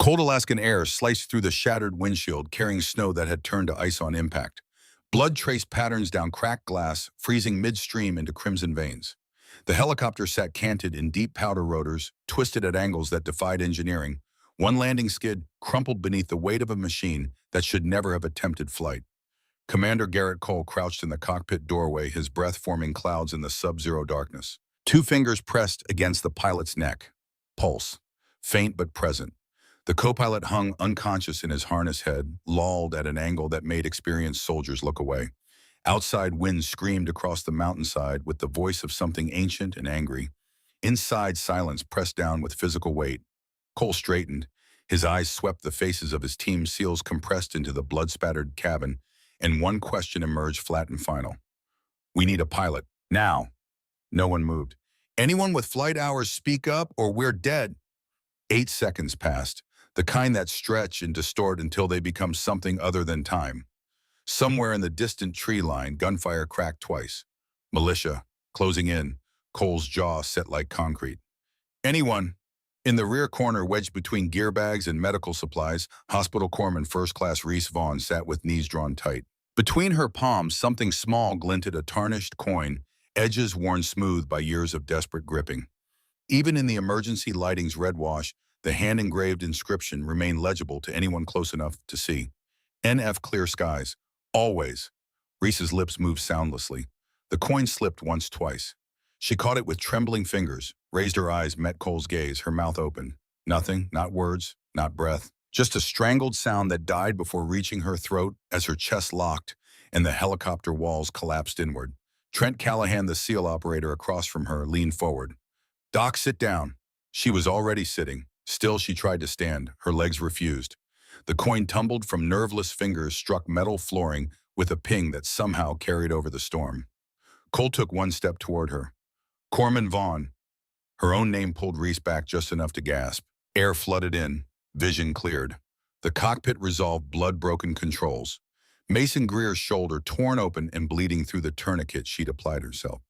Cold Alaskan air sliced through the shattered windshield, carrying snow that had turned to ice on impact. Blood traced patterns down cracked glass, freezing midstream into crimson veins. The helicopter sat canted in deep powder rotors, twisted at angles that defied engineering. One landing skid crumpled beneath the weight of a machine that should never have attempted flight. Commander Garrett Cole crouched in the cockpit doorway, his breath forming clouds in the sub-zero darkness. Two fingers pressed against the pilot's neck. Pulse, faint but present. The co-pilot hung unconscious in his harness head, lolled at an angle that made experienced soldiers look away. Outside wind screamed across the mountainside with the voice of something ancient and angry. Inside, silence pressed down with physical weight. Cole straightened. His eyes swept the faces of his team SEALs compressed into the blood-spattered cabin, and one question emerged flat and final. "We need a pilot. Now." No one moved. "Anyone with flight hours speak up or we're dead." 8 seconds passed, the kind that stretch and distort until they become something other than time. Somewhere in the distant tree line, gunfire cracked twice. Militia, closing in, Cole's jaw set like concrete. "Anyone?" In the rear corner, wedged between gear bags and medical supplies, Hospital Corpsman First Class Reese Vaughn sat with knees drawn tight. Between her palms, something small glinted, a tarnished coin, edges worn smooth by years of desperate gripping. Even in the emergency lighting's red wash, the hand-engraved inscription remained legible to anyone close enough to see. "NF Clear Skies. Always." Reese's lips moved soundlessly. The coin slipped once, twice. She caught it with trembling fingers, raised her eyes, met Cole's gaze, her mouth open. Nothing, not words, not breath. Just a strangled sound that died before reaching her throat as her chest locked and the helicopter walls collapsed inward. Trent Callahan, the SEAL operator across from her, leaned forward. "Doc, sit down." She was already sitting. Still, she tried to stand. Her legs refused. The coin tumbled from nerveless fingers, struck metal flooring with a ping that somehow carried over the storm. Cole took one step toward her. "Corpsman Vaughn." Her own name pulled Reese back just enough to gasp. Air flooded in. Vision cleared. The cockpit resolved blood-broken controls. Mason Greer's shoulder torn open and bleeding through the tourniquet she'd applied herself.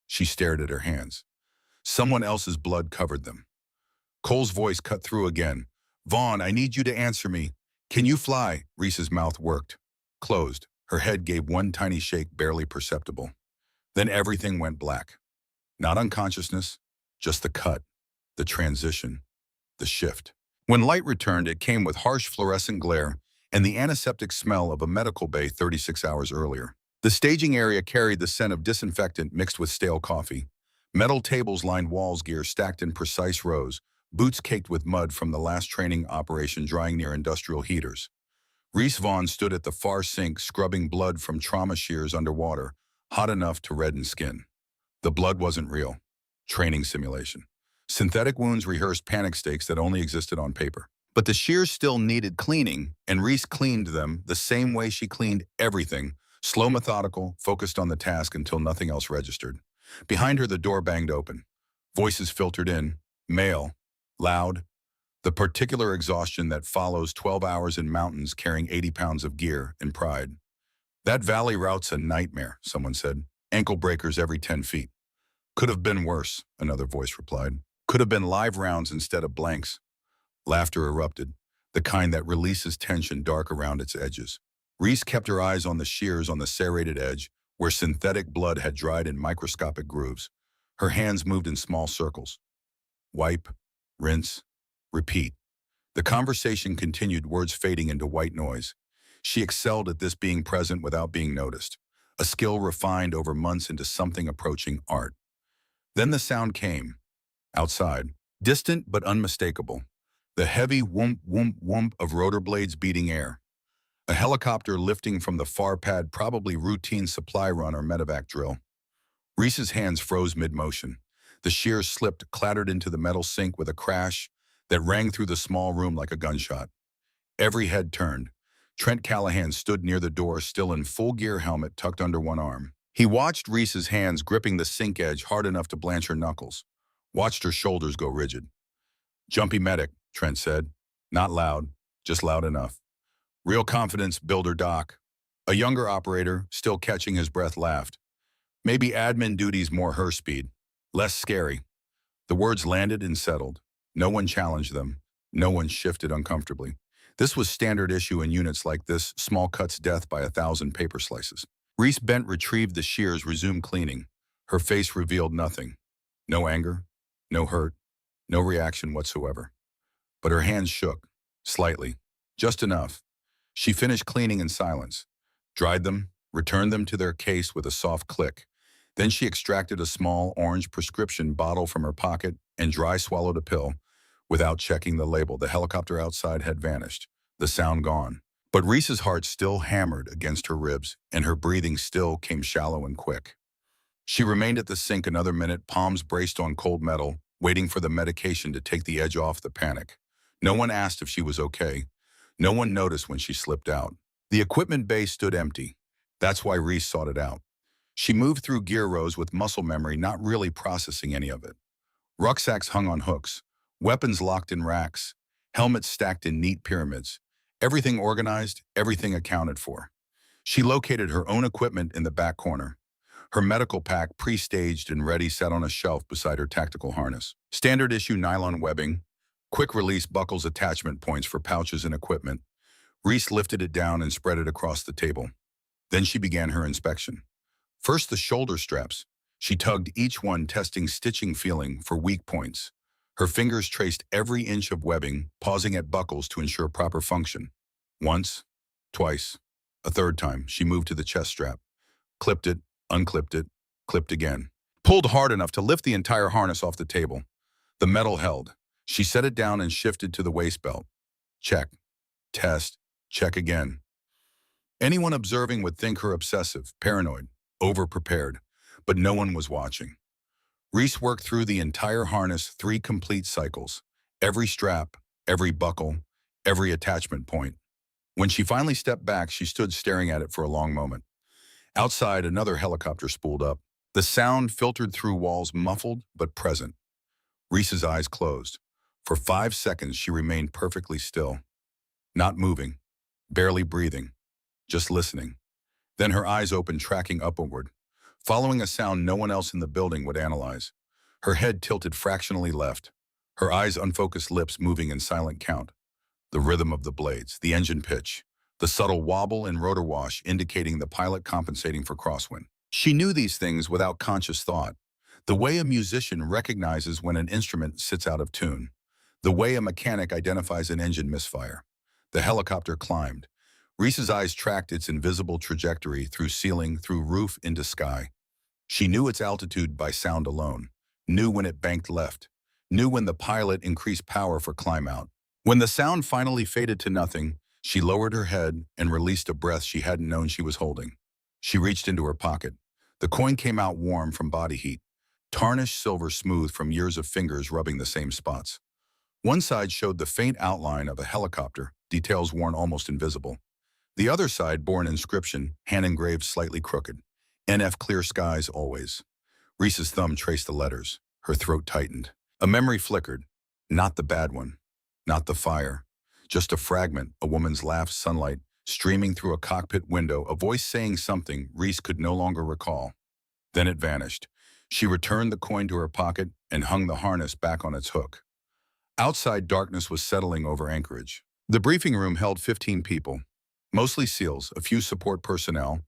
She stared at her hands. Someone else's blood covered them. Cole's voice cut through again. "Vaughn, I need you to answer me. Can you fly?" Reese's mouth worked. Closed. Her head gave one tiny shake, barely perceptible. Then everything went black. Not unconsciousness, just the cut, the transition, the shift. When light returned, it came with harsh fluorescent glare and the antiseptic smell of a medical bay 36 hours earlier. The staging area carried the scent of disinfectant mixed with stale coffee. Metal tables lined walls, gear stacked in precise rows, boots caked with mud from the last training operation drying near industrial heaters. Reese Vaughn stood at the far sink, scrubbing blood from trauma shears underwater, hot enough to redden skin. The blood wasn't real. Training simulation. Synthetic wounds rehearsed panic stakes that only existed on paper. But the shears still needed cleaning, and Reese cleaned them the same way she cleaned everything, slow, methodical, focused on the task until nothing else registered. Behind her, the door banged open. Voices filtered in, male, loud, the particular exhaustion that follows 12 hours in mountains carrying 80 pounds of gear and pride. "That valley route's a nightmare," someone said. "Ankle breakers every 10 feet. "Could have been worse," another voice replied. "Could have been live rounds instead of blanks." Laughter erupted, the kind that releases tension dark around its edges. Reese kept her eyes on the shears on the serrated edge, where synthetic blood had dried in microscopic grooves. Her hands moved in small circles. Wipe, rinse, repeat. The conversation continued, words fading into white noise. She excelled at this, being present without being noticed, a skill refined over months into something approaching art. Then the sound came. Outside, distant but unmistakable. The heavy whoomp, whoomp, whoomp of rotor blades beating air. A helicopter lifting from the far pad, probably routine supply run or medevac drill. Reese's hands froze mid-motion. The shears slipped, clattered into the metal sink with a crash that rang through the small room like a gunshot. Every head turned. Trent Callahan stood near the door, still in full gear, helmet tucked under one arm. He watched Reese's hands gripping the sink edge hard enough to blanch her knuckles. Watched her shoulders go rigid. "Jumpy medic," Trent said. Not loud, just loud enough. "Real confidence builder, Doc." A younger operator, still catching his breath, laughed. "Maybe admin duty's more her speed. Less scary." The words landed and settled. No one challenged them. No one shifted uncomfortably. This was standard issue in units like this, small cuts death by 1,000 paper slices. Reese Bent retrieved the shears, resumed cleaning. Her face revealed nothing. No anger, no hurt, no reaction whatsoever. But her hands shook, slightly, just enough. She finished cleaning in silence, dried them, returned them to their case with a soft click. Then she extracted a small orange prescription bottle from her pocket and dry swallowed a pill. Without checking the label, the helicopter outside had vanished, the sound gone. But Reese's heart still hammered against her ribs, and her breathing still came shallow and quick. She remained at the sink another minute, palms braced on cold metal, waiting for the medication to take the edge off the panic. No one asked if she was okay. No one noticed when she slipped out. The equipment bay stood empty. That's why Reese sought it out. She moved through gear rows with muscle memory, not really processing any of it. Rucksacks hung on hooks, weapons locked in racks, helmets stacked in neat pyramids. Everything organized, everything accounted for. She located her own equipment in the back corner. Her medical pack, pre-staged and ready, sat on a shelf beside her tactical harness. Standard issue nylon webbing, quick-release buckles, attachment points for pouches and equipment. Reese lifted it down and spread it across the table. Then she began her inspection. First, the shoulder straps. She tugged each one, testing stitching feeling for weak points. Her fingers traced every inch of webbing, pausing at buckles to ensure proper function. Once, twice, a third time, she moved to the chest strap. Clipped it, unclipped it, clipped again. Pulled hard enough to lift the entire harness off the table. The metal held. She set it down and shifted to the waist belt. Check. Test. Check again. Anyone observing would think her obsessive, paranoid, over-prepared, but no one was watching. Reese worked through the entire harness 3 complete cycles. Every strap, every buckle, every attachment point. When she finally stepped back, she stood staring at it for a long moment. Outside, another helicopter spooled up. The sound filtered through walls, muffled but present. Reese's eyes closed. For 5 seconds, she remained perfectly still. Not moving, barely breathing, just listening. Then her eyes opened, tracking upward, following a sound no one else in the building would analyze. Her head tilted fractionally left, her eyes unfocused, lips moving in silent count. The rhythm of the blades, the engine pitch, the subtle wobble and rotor wash indicating the pilot compensating for crosswind. She knew these things without conscious thought. The way a musician recognizes when an instrument sits out of tune. The way a mechanic identifies an engine misfire. The helicopter climbed. Reese's eyes tracked its invisible trajectory through ceiling, through roof, into sky. She knew its altitude by sound alone, knew when it banked left, knew when the pilot increased power for climb out. When the sound finally faded to nothing, she lowered her head and released a breath she hadn't known she was holding. She reached into her pocket. The coin came out warm from body heat, tarnished silver smooth from years of fingers rubbing the same spots. One side showed the faint outline of a helicopter, details worn almost invisible. The other side bore an inscription, hand-engraved, slightly crooked. NF, clear skies always. Reese's thumb traced the letters. Her throat tightened. A memory flickered. Not the bad one. Not the fire. Just a fragment, a woman's laugh, sunlight, streaming through a cockpit window, a voice saying something Reese could no longer recall. Then it vanished. She returned the coin to her pocket and hung the harness back on its hook. Outside, darkness was settling over Anchorage. The briefing room held 15 people. Mostly SEALs, a few support personnel,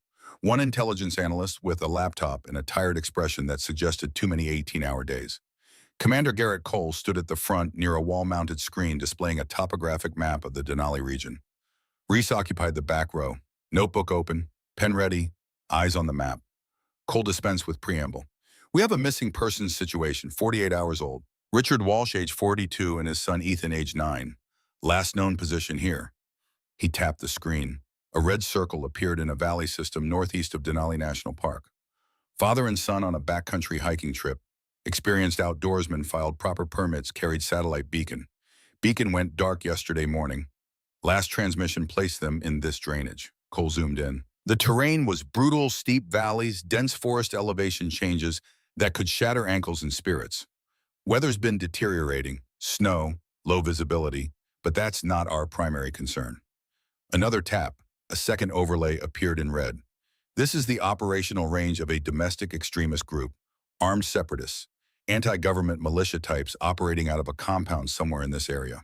one intelligence analyst with a laptop and a tired expression that suggested too many 18-hour days. Commander Garrett Cole stood at the front near a wall-mounted screen displaying a topographic map of the Denali region. Reese occupied the back row, notebook open, pen ready, eyes on the map. Cole dispensed with preamble. We have a missing persons situation, 48 hours old. Richard Walsh, age 42, and his son Ethan, age 9. Last known position here. He tapped the screen. A red circle appeared in a valley system northeast of Denali National Park. Father and son on a backcountry hiking trip. Experienced outdoorsmen filed proper permits, carried satellite beacon. Beacon went dark yesterday morning. Last transmission placed them in this drainage. Cole zoomed in. The terrain was brutal, steep valleys, dense forest elevation changes that could shatter ankles and spirits. Weather's been deteriorating, snow, low visibility, but that's not our primary concern. Another tap, a second overlay appeared in red. This is the operational range of a domestic extremist group, armed separatists, anti-government militia types operating out of a compound somewhere in this area.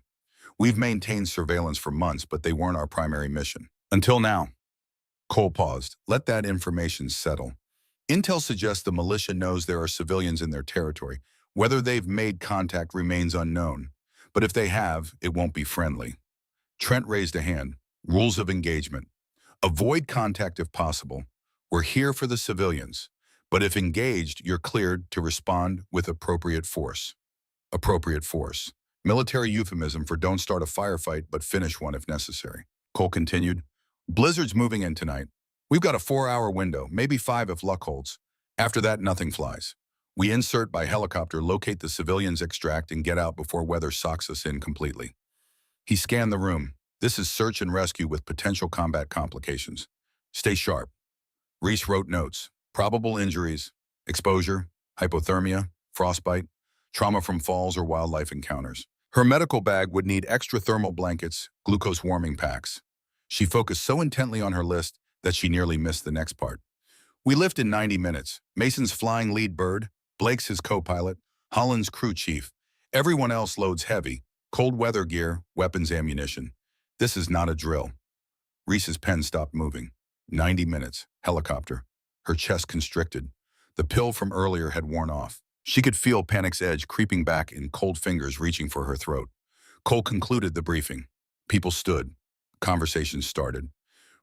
We've maintained surveillance for months, but they weren't our primary mission. Until now. Cole paused. Let that information settle. Intel suggests the militia knows there are civilians in their territory. Whether they've made contact remains unknown. But if they have, it won't be friendly. Trent raised a hand. Rules of engagement. Avoid contact if possible. We're here for the civilians. But if engaged, you're cleared to respond with appropriate force. Appropriate force. Military euphemism for don't start a firefight, but finish one if necessary. Cole continued. Blizzard's moving in tonight. We've got a 4-hour window, maybe 5 if luck holds. After that, nothing flies. We insert by helicopter, locate the civilians, extract, and get out before weather socks us in completely. He scanned the room. This is search and rescue with potential combat complications. Stay sharp. Reese wrote notes. Probable injuries, exposure, hypothermia, frostbite, trauma from falls or wildlife encounters. Her medical bag would need extra thermal blankets, glucose warming packs. She focused so intently on her list that she nearly missed the next part. We lift in 90 minutes. Mason's flying lead bird, Blake's his co-pilot, Holland's crew chief. Everyone else loads heavy, cold weather gear, weapons, ammunition. This is not a drill. Reese's pen stopped moving. 90 minutes, helicopter. Her chest constricted. The pill from earlier had worn off. She could feel panic's edge creeping back and cold fingers reaching for her throat. Cole concluded the briefing. People stood. Conversations started.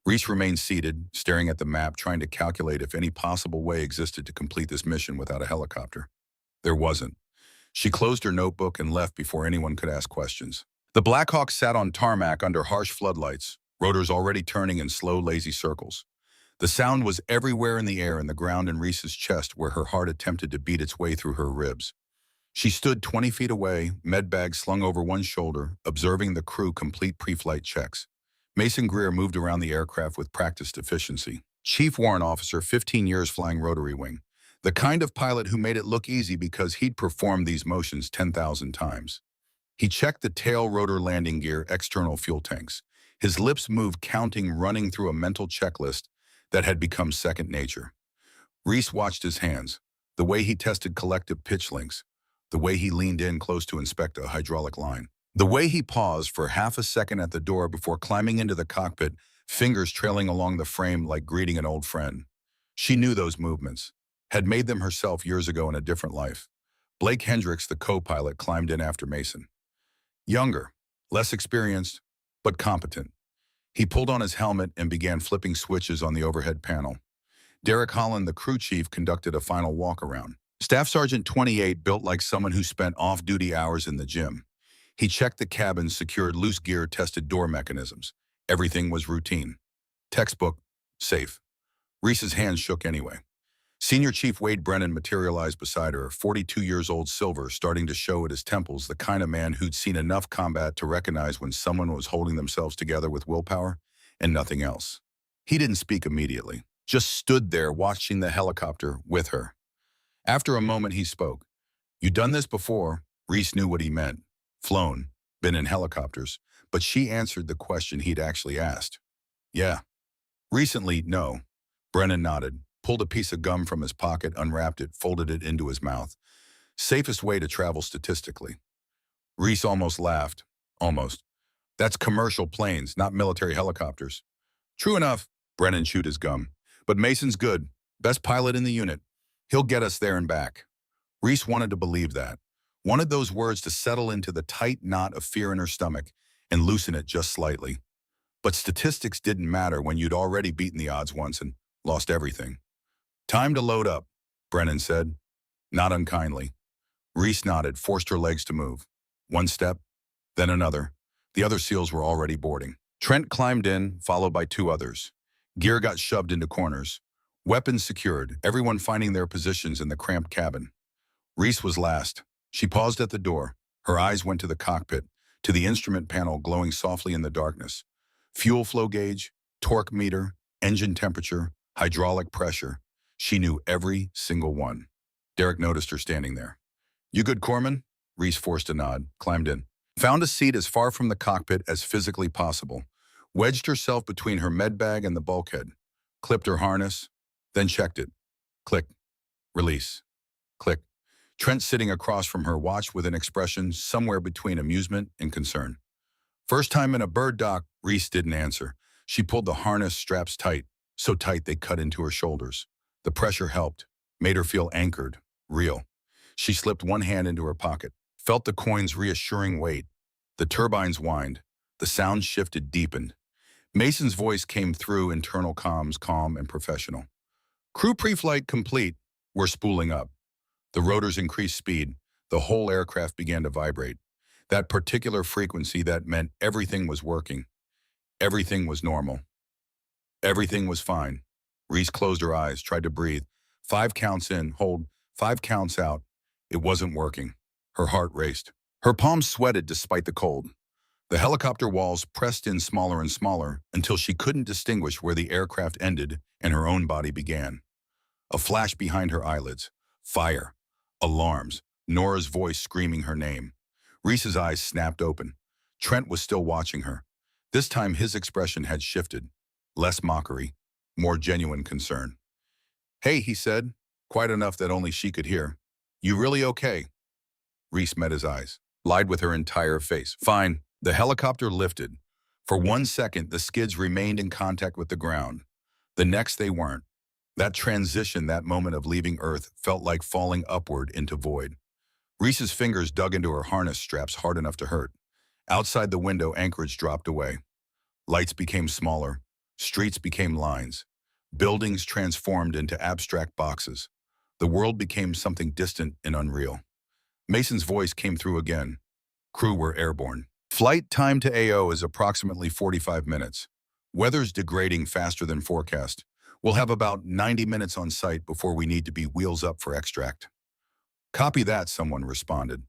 Reese remained seated, staring at the map, trying to calculate if any possible way existed to complete this mission without a helicopter. There wasn't. She closed her notebook and left before anyone could ask questions. The Blackhawk sat on tarmac under harsh floodlights, rotors already turning in slow, lazy circles. The sound was everywhere in the air and the ground in Reese's chest where her heart attempted to beat its way through her ribs. She stood 20 feet away, med bag slung over one shoulder, observing the crew complete pre-flight checks. Mason Greer moved around the aircraft with practiced efficiency. Chief Warrant Officer, 15 years flying rotary wing. The kind of pilot who made it look easy because he'd performed these motions 10,000 times. He checked the tail rotor landing gear, external fuel tanks. His lips moved, counting, running through a mental checklist that had become second nature. Reese watched his hands, the way he tested collective pitch links, the way he leaned in close to inspect a hydraulic line, the way he paused for half a second at the door before climbing into the cockpit, fingers trailing along the frame like greeting an old friend. She knew those movements, had made them herself years ago in a different life. Blake Hendricks, the co-pilot, climbed in after Mason. Younger, less experienced, but competent. He pulled on his helmet and began flipping switches on the overhead panel. Derek Holland, the crew chief, conducted a final walk-around. Staff Sergeant 28 built like someone who spent off-duty hours in the gym. He checked the cabin, secured loose gear, tested door mechanisms. Everything was routine. Textbook, safe. Reese's hands shook anyway. Senior Chief Wade Brennan materialized beside her, 42 years old, silver, starting to show at his temples, the kind of man who'd seen enough combat to recognize when someone was holding themselves together with willpower and nothing else. He didn't speak immediately, just stood there watching the helicopter with her. After a moment, he spoke. "You done this before?" Reese knew what he meant. Flown, been in helicopters, but she answered the question he'd actually asked. "Yeah." "Recently, no." Brennan nodded, pulled a piece of gum from his pocket, unwrapped it, folded it into his mouth. "Safest way to travel statistically." Reese almost laughed. Almost. "That's commercial planes, not military helicopters." "True enough." Brennan chewed his gum. "But Mason's good. Best pilot in the unit. He'll get us there and back." Reese wanted to believe that. Wanted those words to settle into the tight knot of fear in her stomach and loosen it just slightly. But statistics didn't matter when you'd already beaten the odds once and lost everything. "Time to load up," Brennan said, not unkindly. Reese nodded, forced her legs to move. One step, then another. The other SEALs were already boarding. Trent climbed in, followed by 2 others. Gear got shoved into corners. Weapons secured, everyone finding their positions in the cramped cabin. Reese was last. She paused at the door. Her eyes went to the cockpit, to the instrument panel glowing softly in the darkness. Fuel flow gauge, torque meter, engine temperature, hydraulic pressure. She knew every single one. Derek noticed her standing there. "You good, Corman?" Reese forced a nod, climbed in. Found a seat as far from the cockpit as physically possible. Wedged herself between her med bag and the bulkhead. Clipped her harness, then checked it. Click. Release. Click. Trent, sitting across from her, watched with an expression somewhere between amusement and concern. First time in a bird dock, Reese didn't answer. She pulled the harness straps tight, so tight they cut into her shoulders. The pressure helped, made her feel anchored, real. She slipped one hand into her pocket, felt the coin's reassuring weight. The turbines whined. The sound shifted, deepened. Mason's voice came through internal comms, calm and professional. Crew pre-flight complete. We're spooling up. The rotors increased speed. The whole aircraft began to vibrate. That particular frequency that meant everything was working. Everything was normal. Everything was fine. Reese closed her eyes, tried to breathe. 5 counts in, hold. 5 counts out. It wasn't working. Her heart raced. Her palms sweated despite the cold. The helicopter walls pressed in smaller and smaller until she couldn't distinguish where the aircraft ended and her own body began. A flash behind her eyelids. Fire. Alarms. Nora's voice screaming her name. Reese's eyes snapped open. Trent was still watching her. This time his expression had shifted. Less mockery, more genuine concern. Hey, he said, quiet enough that only she could hear. You really okay? Reese met his eyes, lied with her entire face. Fine. The helicopter lifted. For 1 second, the skids remained in contact with the ground. The next, they weren't. That transition, that moment of leaving Earth, felt like falling upward into void. Reese's fingers dug into her harness straps hard enough to hurt. Outside the window, anchorage dropped away. Lights became smaller. Streets became lines. Buildings transformed into abstract boxes. The world became something distant and unreal. Mason's voice came through again. Crew were airborne. Flight time to AO is approximately 45 minutes. Weather's degrading faster than forecast. We'll have about 90 minutes on site before we need to be wheels up for extract. Copy that, someone responded.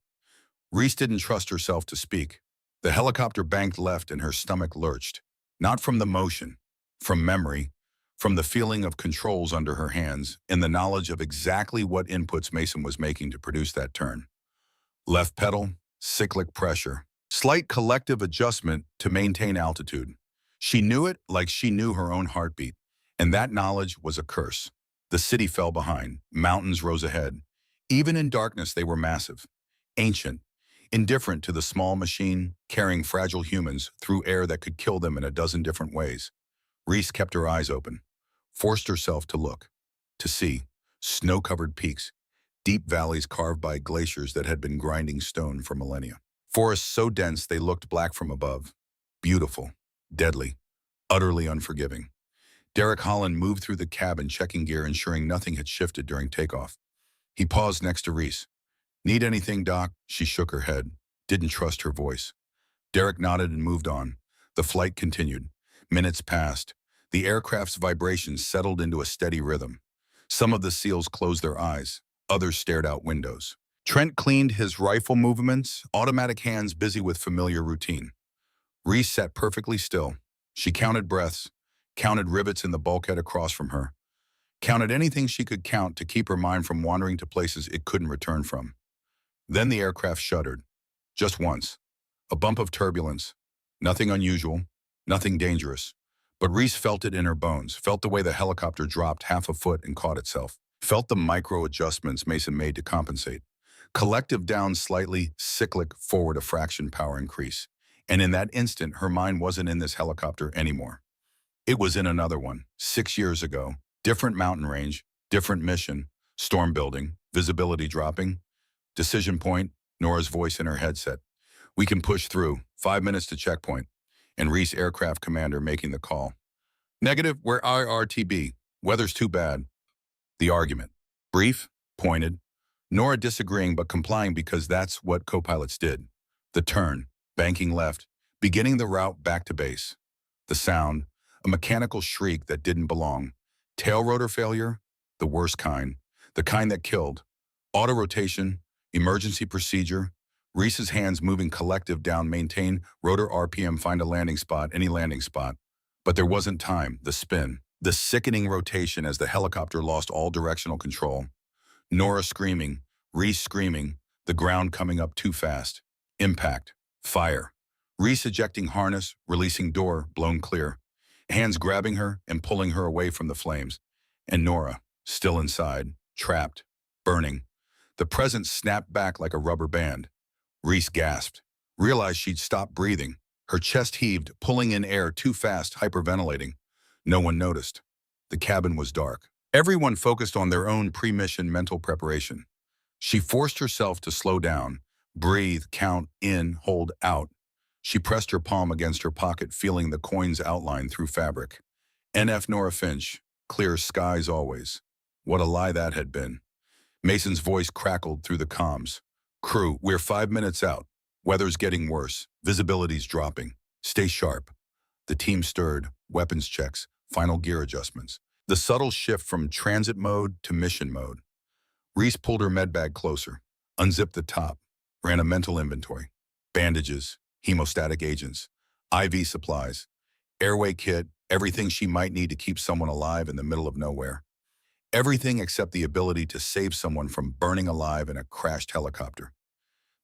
Reese didn't trust herself to speak. The helicopter banked left and her stomach lurched. Not from the motion, from memory, from the feeling of controls under her hands and the knowledge of exactly what inputs Mason was making to produce that turn. Left pedal, cyclic pressure. Slight collective adjustment to maintain altitude. She knew it like she knew her own heartbeat, and that knowledge was a curse. The city fell behind. Mountains rose ahead. Even in darkness, they were massive, ancient, indifferent to the small machine, carrying fragile humans through air that could kill them in a dozen different ways. Reese kept her eyes open, forced herself to look, to see snow-covered peaks, deep valleys carved by glaciers that had been grinding stone for millennia. Forests so dense they looked black from above. Beautiful, deadly, utterly unforgiving. Derek Holland moved through the cabin, checking gear, ensuring nothing had shifted during takeoff. He paused next to Reese. Need anything, Doc? She shook her head, didn't trust her voice. Derek nodded and moved on. The flight continued. Minutes passed. The aircraft's vibrations settled into a steady rhythm. Some of the SEALs closed their eyes. Others stared out windows. Trent cleaned his rifle movements, automatic hands busy with familiar routine. Reese sat perfectly still. She counted breaths, counted rivets in the bulkhead across from her, counted anything she could count to keep her mind from wandering to places it couldn't return from. Then the aircraft shuddered. Just once. A bump of turbulence. Nothing unusual, nothing dangerous. But Reese felt it in her bones, felt the way the helicopter dropped half a foot and caught itself, felt the micro adjustments Mason made to compensate. Collective down slightly, cyclic forward a fraction power increase. And in that instant, her mind wasn't in this helicopter anymore. It was in another one, 6 years ago. Different mountain range, different mission, storm building, visibility dropping. Decision point, Nora's voice in her headset. We can push through, 5 minutes to checkpoint. And Reese, aircraft commander, making the call. Negative, we're IRTB. Weather's too bad. The argument. Brief, pointed. Nora disagreeing but complying because that's what co-pilots did. The turn, banking left, beginning the route back to base. The sound, a mechanical shriek that didn't belong. Tail rotor failure, the worst kind. The kind that killed. Auto rotation, emergency procedure. Reese's hands moving collective down, maintain, rotor RPM, find a landing spot, any landing spot. But there wasn't time, the spin. The sickening rotation as the helicopter lost all directional control. Nora screaming, Reese screaming, the ground coming up too fast. Impact, fire. Reese ejecting harness, releasing door, blown clear. Hands grabbing her and pulling her away from the flames. And Nora, still inside, trapped, burning. The present snapped back like a rubber band. Reese gasped, realized she'd stopped breathing. Her chest heaved, pulling in air too fast, hyperventilating. No one noticed. The cabin was dark. Everyone focused on their own pre-mission mental preparation. She forced herself to slow down, breathe, count in, hold out. She pressed her palm against her pocket, feeling the coins outline through fabric. NF Nora Finch, clear skies always. What a lie that had been. Mason's voice crackled through the comms. Crew, we're 5 minutes out. Weather's getting worse. Visibility's dropping. Stay sharp. The team stirred, weapons checks, final gear adjustments. The subtle shift from transit mode to mission mode. Reese pulled her medbag closer, unzipped the top, ran a mental inventory. Bandages, hemostatic agents, IV supplies, airway kit, everything she might need to keep someone alive in the middle of nowhere. Everything except the ability to save someone from burning alive in a crashed helicopter.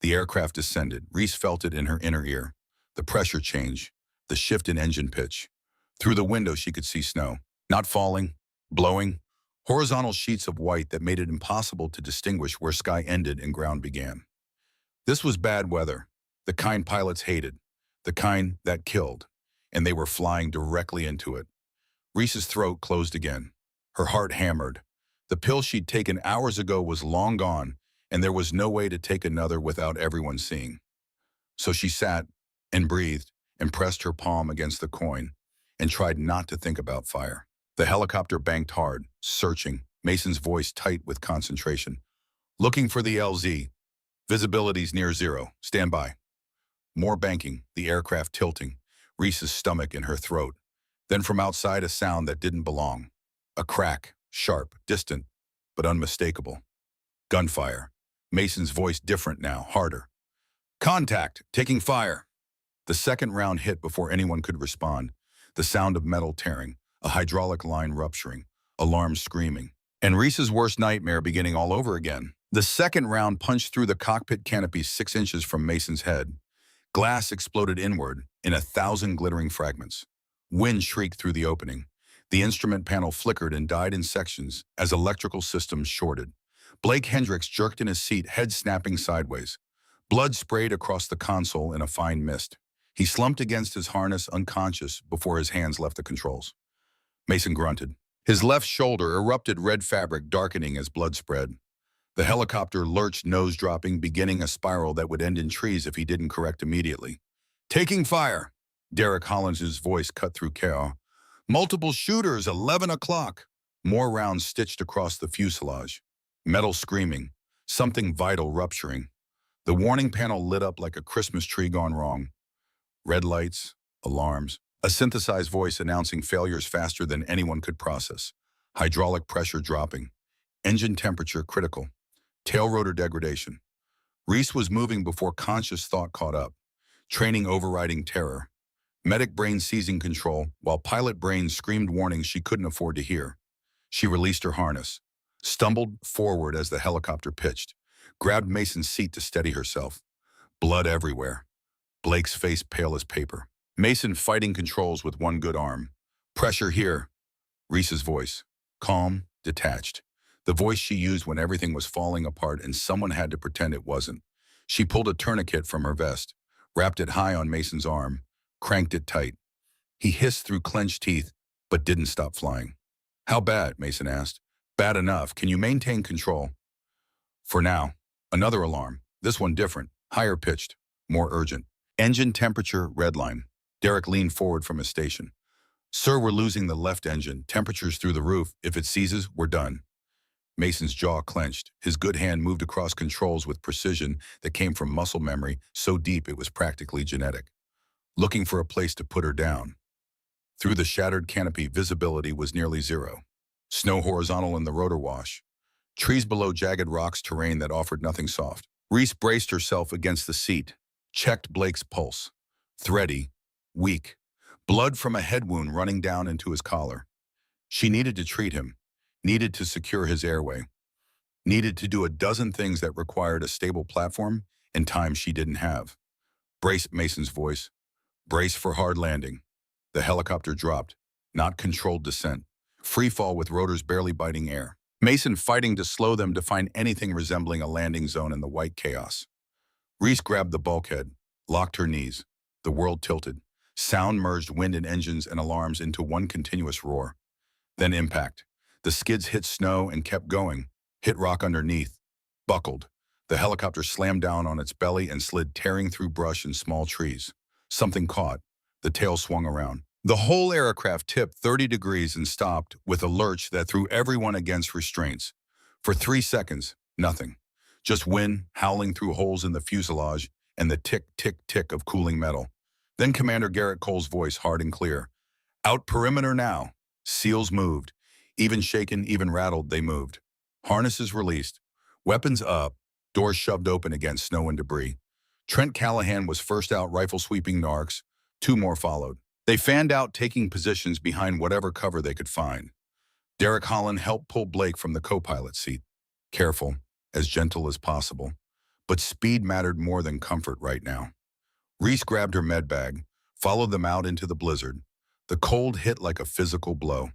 The aircraft descended. Reese felt it in her inner ear. The pressure change, the shift in engine pitch. Through the window, she could see snow. Not falling, blowing. Horizontal sheets of white that made it impossible to distinguish where sky ended and ground began. This was bad weather, the kind pilots hated, the kind that killed, and they were flying directly into it. Reese's throat closed again. Her heart hammered. The pill she'd taken hours ago was long gone, and there was no way to take another without everyone seeing. So she sat and breathed and pressed her palm against the coin and tried not to think about fire. The helicopter banked hard, searching, Mason's voice tight with concentration. Looking for the LZ. Visibility's near zero. Stand by. More banking, the aircraft tilting, Reese's stomach in her throat. Then from outside a sound that didn't belong. A crack, sharp, distant, but unmistakable. Gunfire. Mason's voice different now, harder. Contact, taking fire. The second round hit before anyone could respond. The sound of metal tearing, a hydraulic line rupturing, alarms screaming, and Reese's worst nightmare beginning all over again. The second round punched through the cockpit canopy 6 inches from Mason's head. Glass exploded inward in 1,000 glittering fragments. Wind shrieked through the opening. The instrument panel flickered and died in sections as electrical systems shorted. Blake Hendricks jerked in his seat, head snapping sideways. Blood sprayed across the console in a fine mist. He slumped against his harness, unconscious, before his hands left the controls. Mason grunted. His left shoulder erupted red fabric, darkening as blood spread. The helicopter lurched, nose dropping, beginning a spiral that would end in trees if he didn't correct immediately. Taking fire! Derek Hollins's voice cut through chaos. Multiple shooters, 11 o'clock. More rounds stitched across the fuselage. Metal screaming. Something vital rupturing. The warning panel lit up like a Christmas tree gone wrong. Red lights, alarms. A synthesized voice announcing failures faster than anyone could process. Hydraulic pressure dropping. Engine temperature critical. Tail rotor degradation. Reese was moving before conscious thought caught up. Training overriding terror. Medic brain seizing control, while pilot brain screamed warnings she couldn't afford to hear. She released her harness. Stumbled forward as the helicopter pitched. Grabbed Mason's seat to steady herself. Blood everywhere. Blake's face pale as paper. Mason fighting controls with one good arm. Pressure here. Reese's voice. Calm, detached. The voice she used when everything was falling apart and someone had to pretend it wasn't. She pulled a tourniquet from her vest, wrapped it high on Mason's arm, cranked it tight. He hissed through clenched teeth, but didn't stop flying. How bad? Mason asked. Bad enough. Can you maintain control? For now. Another alarm. This one different, higher pitched, more urgent. Engine temperature, red line. Derek leaned forward from his station. Sir, we're losing the left engine. Temperatures through the roof. If it seizes, we're done. Mason's jaw clenched. His good hand moved across controls with precision that came from muscle memory so deep it was practically genetic. Looking for a place to put her down. Through the shattered canopy, visibility was nearly zero. Snow horizontal in the rotor wash. Trees below, jagged rocks, terrain that offered nothing soft. Reese braced herself against the seat, checked Blake's pulse. Thready, weak. Blood from a head wound running down into his collar. She needed to treat him, needed to secure his airway, needed to do a dozen things that required a stable platform and time she didn't have. Brace, Mason's voice. Brace for hard landing. The helicopter dropped, not controlled descent. Free fall with rotors barely biting air. Mason fighting to slow them to find anything resembling a landing zone in the white chaos. Reese grabbed the bulkhead, locked her knees. The world tilted. Sound merged wind and engines and alarms into one continuous roar. Then impact. The skids hit snow and kept going, hit rock underneath, buckled. The helicopter slammed down on its belly and slid tearing through brush and small trees. Something caught. The tail swung around. The whole aircraft tipped 30 degrees and stopped with a lurch that threw everyone against restraints. For 3 seconds, nothing. Just wind howling through holes in the fuselage and the tick, tick, tick of cooling metal. Then Commander Garrett Cole's voice, hard and clear. Out perimeter now. Seals moved. Even shaken, even rattled, they moved. Harnesses released. Weapons up. Doors shoved open against snow and debris. Trent Callahan was first out, rifle sweeping narcs. 2 more followed. They fanned out, taking positions behind whatever cover they could find. Derek Holland helped pull Blake from the co-pilot seat. Careful, as gentle as possible. But speed mattered more than comfort right now. Reese grabbed her med bag, followed them out into the blizzard. The cold hit like a physical blow.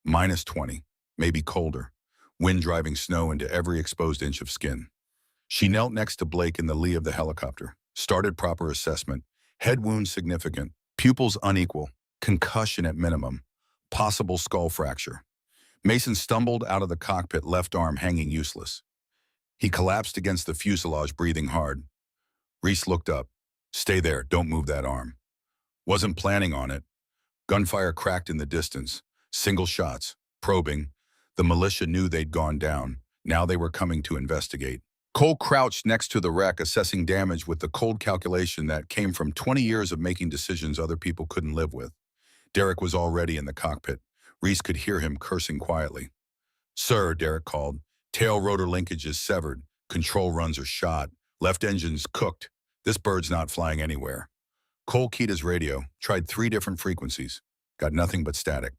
-20, maybe colder. Wind driving snow into every exposed inch of skin. She knelt next to Blake in the lee of the helicopter, started proper assessment. Head wound significant, pupils unequal, concussion at minimum, possible skull fracture. Mason stumbled out of the cockpit, left arm hanging useless. He collapsed against the fuselage, breathing hard. Reese looked up. Stay there, don't move that arm. Wasn't planning on it. Gunfire cracked in the distance. Single shots, probing. The militia knew they'd gone down. Now they were coming to investigate. Cole crouched next to the wreck, assessing damage with the cold calculation that came from 20 years of making decisions other people couldn't live with. Derek was already in the cockpit. Reese could hear him cursing quietly. Sir, Derek called. Tail rotor linkage is severed. Control runs are shot. Left engine's cooked. This bird's not flying anywhere. Cole keyed his radio, tried 3 different frequencies. Got nothing but static.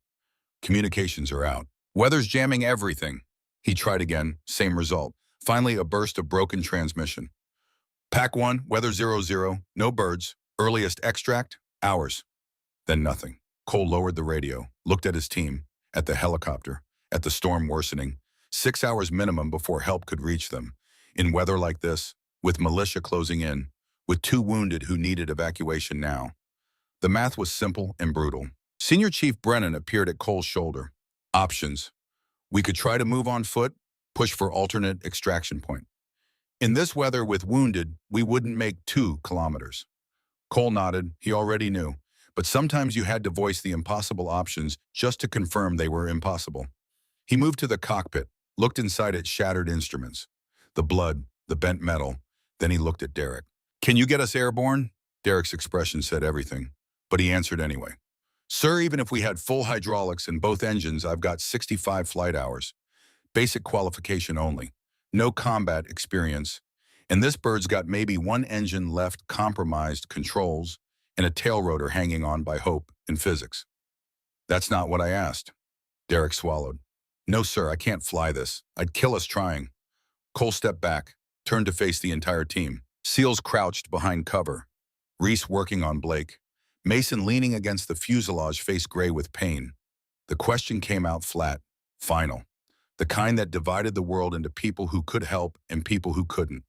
Communications are out. Weather's jamming everything. He tried again, same result. Finally, a burst of broken transmission. Pack 1, weather 00, no birds. Earliest extract, hours. Then nothing. Cole lowered the radio, looked at his team, at the helicopter, at the storm worsening. 6 hours minimum before help could reach them. In weather like this, with militia closing in, with 2 wounded who needed evacuation now. The math was simple and brutal. Senior Chief Brennan appeared at Cole's shoulder. Options. We could try to move on foot, push for alternate extraction point. In this weather with wounded, we wouldn't make 2 kilometers. Cole nodded. He already knew. But sometimes you had to voice the impossible options just to confirm they were impossible. He moved to the cockpit, looked inside its shattered instruments. The blood, the bent metal. Then he looked at Derek. Can you get us airborne? Derek's expression said everything, but he answered anyway. Sir, even if we had full hydraulics in both engines, I've got 65 flight hours. Basic qualification only. No combat experience. And this bird's got maybe 1 engine left, compromised controls, and a tail rotor hanging on by hope and physics. That's not what I asked. Derek swallowed. No, sir, I can't fly this. I'd kill us trying. Cole stepped back, turned to face the entire team. Seals crouched behind cover. Reese working on Blake. Mason leaning against the fuselage, face gray with pain. The question came out flat, final. The kind that divided the world into people who could help and people who couldn't.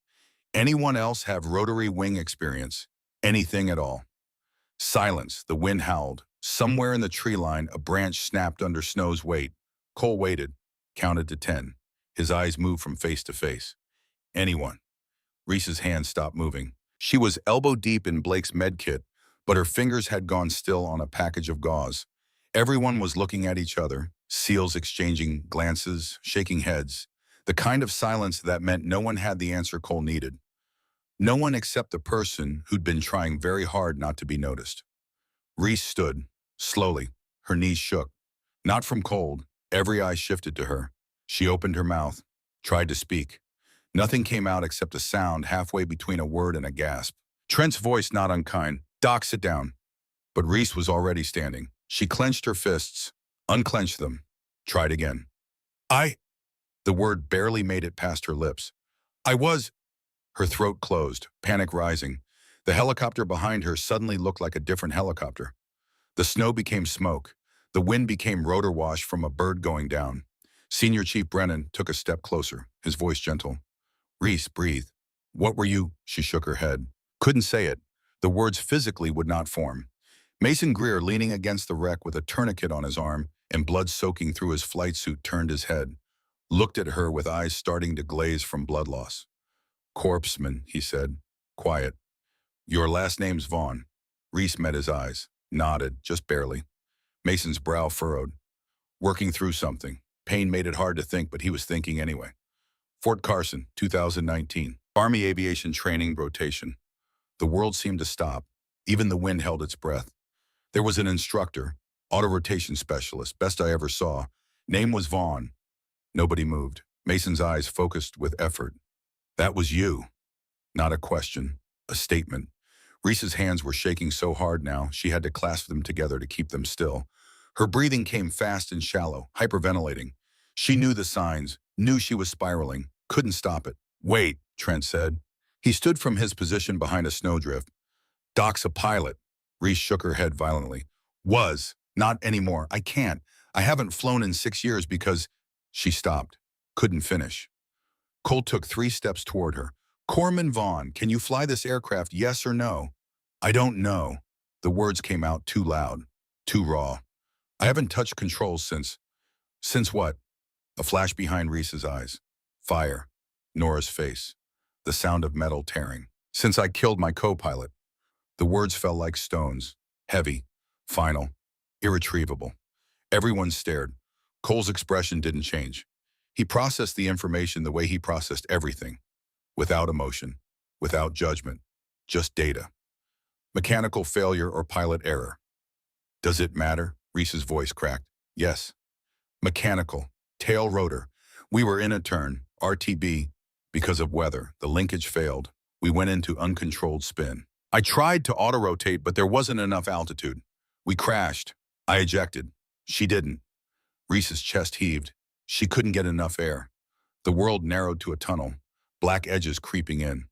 Anyone else have rotary wing experience? Anything at all? Silence, the wind howled. Somewhere in the tree line, a branch snapped under Snow's weight. Cole waited, counted to 10. His eyes moved from face to face. Anyone. Reese's hand stopped moving. She was elbow deep in Blake's med kit, but her fingers had gone still on a package of gauze. Everyone was looking at each other, Seals exchanging glances, shaking heads. The kind of silence that meant no one had the answer Cole needed. No one except the person who'd been trying very hard not to be noticed. Reese stood, slowly. Her knees shook. Not from cold. Every eye shifted to her. She opened her mouth, tried to speak. Nothing came out except a sound halfway between a word and a gasp. Trent's voice not unkind. Doc, sit down. But Reese was already standing. She clenched her fists, unclenched them, tried again. The word barely made it past her lips. Her throat closed, panic rising. The helicopter behind her suddenly looked like a different helicopter. The snow became smoke. The wind became rotor wash from a bird going down. Senior Chief Brennan took a step closer, his voice gentle. Reese, breathe. What were you? She shook her head. Couldn't say it. The words physically would not form. Mason Greer, leaning against the wreck with a tourniquet on his arm and blood soaking through his flight suit, turned his head, looked at her with eyes starting to glaze from blood loss. "Corpseman," he said. "Quiet. Your last name's Vaughn." Reese met his eyes, nodded, just barely. Mason's brow furrowed. Working through something. Pain made it hard to think, but he was thinking anyway. Fort Carson, 2019. Army Aviation Training Rotation. The world seemed to stop. Even the wind held its breath. There was an instructor, auto-rotation specialist, best I ever saw. Name was Vaughn. Nobody moved. Mason's eyes focused with effort. "That was you." Not a question, a statement. Reese's hands were shaking so hard now, she had to clasp them together to keep them still. Her breathing came fast and shallow, hyperventilating. She knew the signs, knew she was spiraling, couldn't stop it. "Wait," Trent said. He stood from his position behind a snowdrift. "Doc's a pilot." Reese shook her head violently. "Was. Not anymore. I can't. I haven't flown in 6 years because—" She stopped. Couldn't finish. Cole took 3 steps toward her. "Corpsman Vaughn, can you fly this aircraft, yes or no?" "I don't know." The words came out too loud, too raw. "I haven't touched controls since—" "Since what?" A flash behind Reese's eyes. Fire. Nora's face. The sound of metal tearing. "Since I killed my co-pilot." The words fell like stones. Heavy. Final. Irretrievable. Everyone stared. Cole's expression didn't change. He processed the information the way he processed everything. Without emotion. Without judgment. Just data. Mechanical failure or pilot error. "Does it matter?" Reese's voice cracked. "Yes." "Mechanical. Tail rotor. We were in a turn. RTB. Because of weather, the linkage failed. We went into uncontrolled spin. I tried to auto-rotate, but there wasn't enough altitude. We crashed. I ejected. She didn't." Reese's chest heaved. She couldn't get enough air. The world narrowed to a tunnel, black edges creeping in.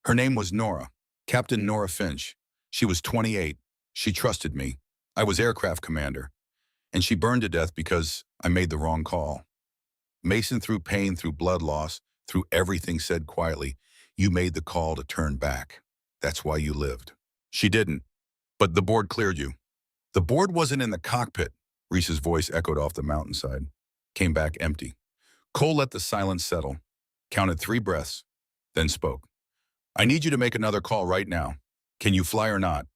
Her name was Nora. Captain Nora Finch. She was 28. She trusted me. I was aircraft commander. And she burned to death because I made the wrong call. Mason, through pain, through blood loss, through everything, said quietly, "You made the call to turn back. That's why you lived." "She didn't. But the board cleared you." "The board wasn't in the cockpit." Reese's voice echoed off the mountainside. Came back empty. Cole let the silence settle, counted 3 breaths, then spoke. "I need you to make another call right now. Can you fly or not?"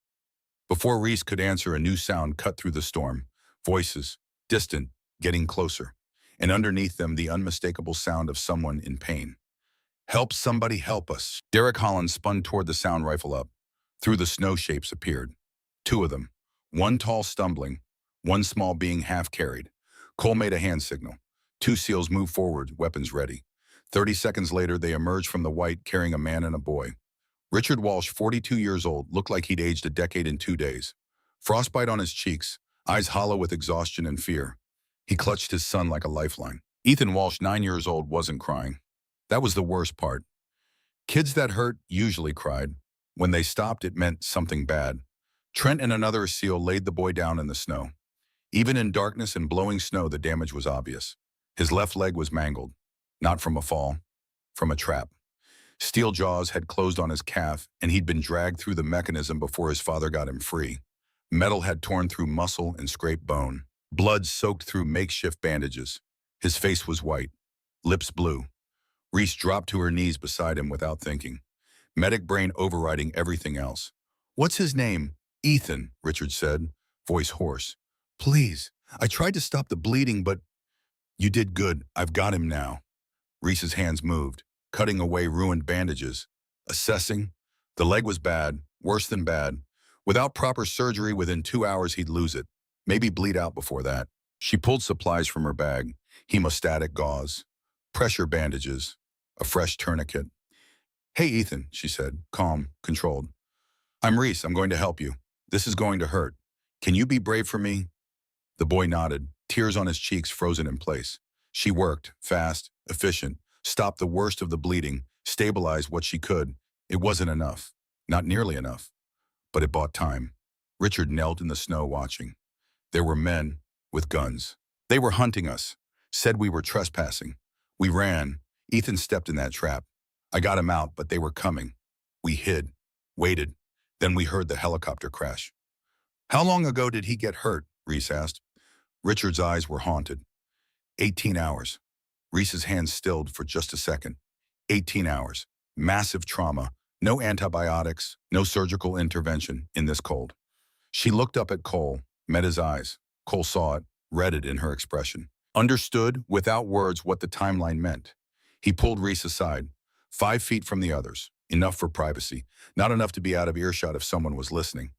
Before Reese could answer, a new sound cut through the storm. Voices, distant, getting closer. And underneath them, the unmistakable sound of someone in pain. "Help, somebody help us." Derek Holland spun toward the sound rifle up. Through the snow, shapes appeared. 2 of them. One tall, stumbling. One small, being half carried. Cole made a hand signal. 2 SEALs moved forward, weapons ready. 30 seconds later, they emerged from the white, carrying a man and a boy. Richard Walsh, 42 years old, looked like he'd aged a decade in 2 days. Frostbite on his cheeks, eyes hollow with exhaustion and fear. He clutched his son like a lifeline. Ethan Walsh, 9 years old, wasn't crying. That was the worst part. Kids that hurt usually cried. When they stopped, it meant something bad. Trent and another SEAL laid the boy down in the snow. Even in darkness and blowing snow, the damage was obvious. His left leg was mangled. Not from a fall, from a trap. Steel jaws had closed on his calf, and he'd been dragged through the mechanism before his father got him free. Metal had torn through muscle and scraped bone. Blood soaked through makeshift bandages. His face was white, lips blue. Reese dropped to her knees beside him without thinking. Medic brain overriding everything else. "What's his name?" "Ethan," Richard said, voice hoarse. "Please, I tried to stop the bleeding, but—" "You did good. I've got him now." Reese's hands moved, cutting away ruined bandages. Assessing. The leg was bad, worse than bad. Without proper surgery, within 2 hours he'd lose it. Maybe bleed out before that. She pulled supplies from her bag. Hemostatic gauze. Pressure bandages. A fresh tourniquet. "Hey, Ethan," she said, calm, controlled. "I'm Reese. I'm going to help you. This is going to hurt. Can you be brave for me?" The boy nodded, tears on his cheeks frozen in place. She worked, fast, efficient, stopped the worst of the bleeding, stabilized what she could. It wasn't enough. Not nearly enough. But it bought time. Richard knelt in the snow watching. There were men with guns. They were hunting us. Said we were trespassing. We ran. Ethan stepped in that trap. I got him out, but they were coming. We hid. Waited. Then we heard the helicopter crash. How long ago did he get hurt? Reese asked. Richard's eyes were haunted. 18 hours. Reese's hands stilled for just a second. 18 hours. Massive trauma. No antibiotics, no surgical intervention in this cold. She looked up at Cole, met his eyes. Cole saw it, read it in her expression. Understood, without words, what the timeline meant. He pulled Reese aside, 5 feet from the others. Enough for privacy, not enough to be out of earshot if someone was listening.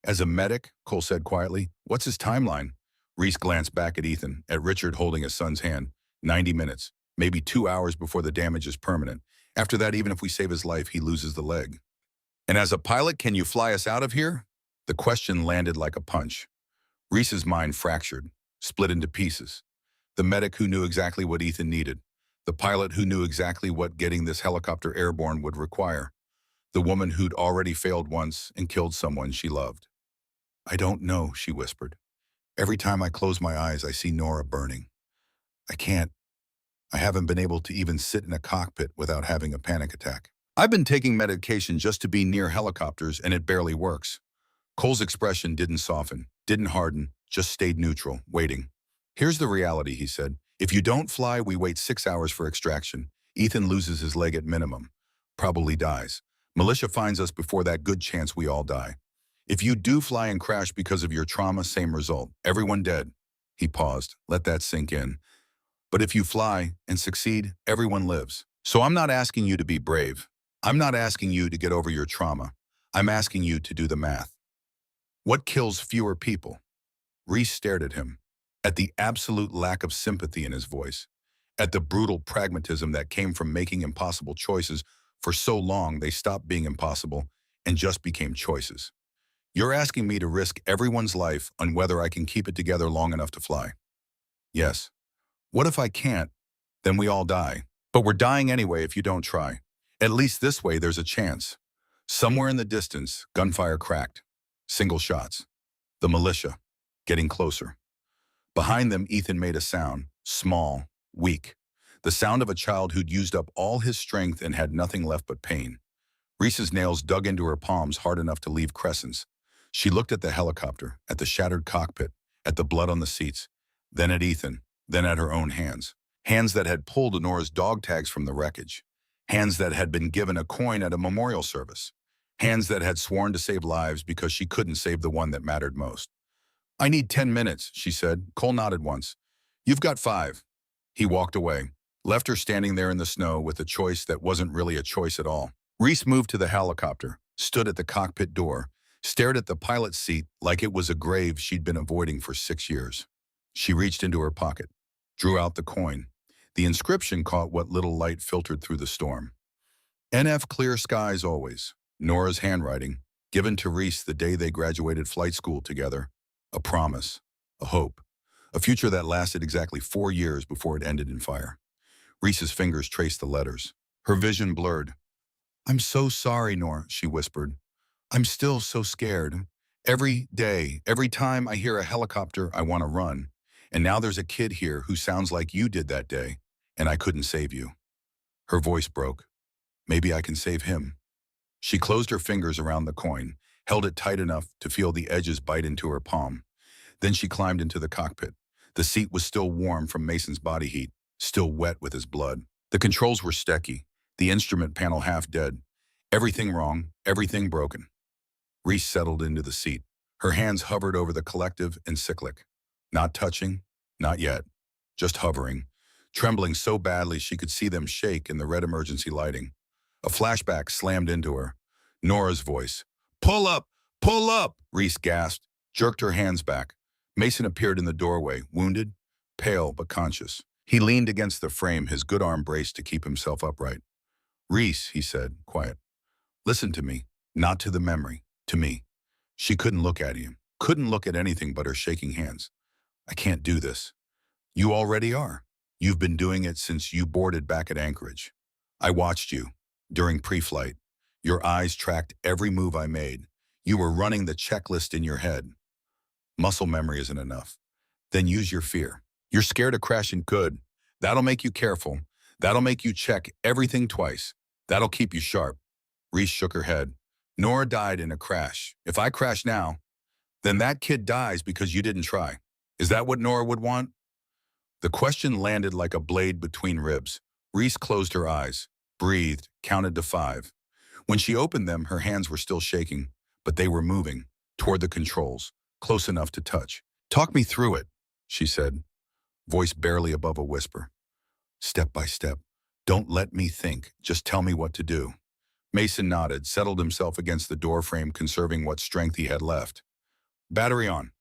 As a medic, Cole said quietly, what's his timeline? Reese glanced back at Ethan, at Richard holding his son's hand. 90 minutes, maybe 2 hours before the damage is permanent. After that, even if we save his life, he loses the leg. And as a pilot, can you fly us out of here? The question landed like a punch. Reese's mind fractured, split into pieces. The medic who knew exactly what Ethan needed. The pilot who knew exactly what getting this helicopter airborne would require. The woman who'd already failed once and killed someone she loved. I don't know, she whispered. Every time I close my eyes, I see Nora burning. I can't. I haven't been able to even sit in a cockpit without having a panic attack. I've been taking medication just to be near helicopters, and it barely works. Cole's expression didn't soften, didn't harden, just stayed neutral, waiting. Here's the reality, he said. If you don't fly, we wait 6 hours for extraction. Ethan loses his leg at minimum. Probably dies. Militia finds us before that, good chance we all die. If you do fly and crash because of your trauma, same result. Everyone dead. He paused. Let that sink in. But if you fly and succeed, everyone lives. So I'm not asking you to be brave. I'm not asking you to get over your trauma. I'm asking you to do the math. What kills fewer people? Reese stared at him, at the absolute lack of sympathy in his voice, at the brutal pragmatism that came from making impossible choices for so long they stopped being impossible and just became choices. You're asking me to risk everyone's life on whether I can keep it together long enough to fly. Yes. What if I can't? Then we all die. But we're dying anyway if you don't try. At least this way there's a chance. Somewhere in the distance, gunfire cracked. Single shots. The militia. Getting closer. Behind them, Ethan made a sound. Small. Weak. The sound of a child who'd used up all his strength and had nothing left but pain. Reese's nails dug into her palms hard enough to leave crescents. She looked at the helicopter, at the shattered cockpit, at the blood on the seats, then at Ethan, then at her own hands. Hands that had pulled Nora's dog tags from the wreckage. Hands that had been given a coin at a memorial service. Hands that had sworn to save lives because she couldn't save the one that mattered most. I need 10 minutes, she said. Cole nodded once. You've got 5. He walked away, left her standing there in the snow with a choice that wasn't really a choice at all. Reese moved to the helicopter, stood at the cockpit door, stared at the pilot's seat like it was a grave she'd been avoiding for 6 years. She reached into her pocket, drew out the coin. The inscription caught what little light filtered through the storm. NF clear skies always. Nora's handwriting, given to Reese the day they graduated flight school together. A promise, a hope, a future that lasted exactly 4 years before it ended in fire. Reese's fingers traced the letters. Her vision blurred. I'm so sorry, Nora, she whispered. I'm still so scared. Every day, every time I hear a helicopter, I want to run. And now there's a kid here who sounds like you did that day, and I couldn't save you. Her voice broke. Maybe I can save him. She closed her fingers around the coin, held it tight enough to feel the edges bite into her palm. Then she climbed into the cockpit. The seat was still warm from Mason's body heat, still wet with his blood. The controls were stecky, the instrument panel half dead. Everything wrong, everything broken. Reese settled into the seat. Her hands hovered over the collective and cyclic. Not touching, not yet. Just hovering, trembling so badly she could see them shake in the red emergency lighting. A flashback slammed into her. Nora's voice. Pull up! Pull up! Reese gasped, jerked her hands back. Mason appeared in the doorway, wounded, pale but conscious. He leaned against the frame, his good arm braced to keep himself upright. Reese, he said, quiet. Listen to me, not to the memory, to me. She couldn't look at him, couldn't look at anything but her shaking hands. I can't do this. You already are. You've been doing it since you boarded back at Anchorage. I watched you. During pre-flight, your eyes tracked every move I made. You were running the checklist in your head. Muscle memory isn't enough. Then use your fear. You're scared of crashing. Good. That'll make you careful. That'll make you check everything twice. That'll keep you sharp. Reese shook her head. Nora died in a crash. If I crash now, then that kid dies because you didn't try. Is that what Nora would want? The question landed like a blade between ribs. Reese closed her eyes, breathed, counted to 5. When she opened them, her hands were still shaking, but they were moving toward the controls, close enough to touch. Talk me through it, she said, voice barely above a whisper. Step by step. Don't let me think. Just tell me what to do. Mason nodded, settled himself against the doorframe, conserving what strength he had left. Battery on.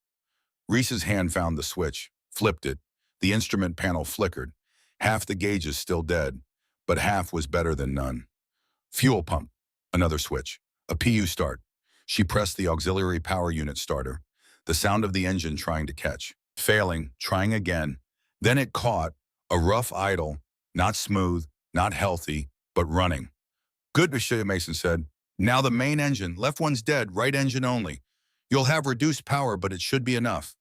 Reese's hand found the switch, flipped it. The instrument panel flickered. Half the gauges still dead, but half was better than none. Fuel pump. Another switch. A PU start. She pressed the auxiliary power unit starter. The sound of the engine trying to catch. Failing, trying again. Then it caught, a rough idle, not smooth, not healthy, but running. Good, Monsieur Mason said. Now the main engine, left one's dead, right engine only. You'll have reduced power, but it should be enough.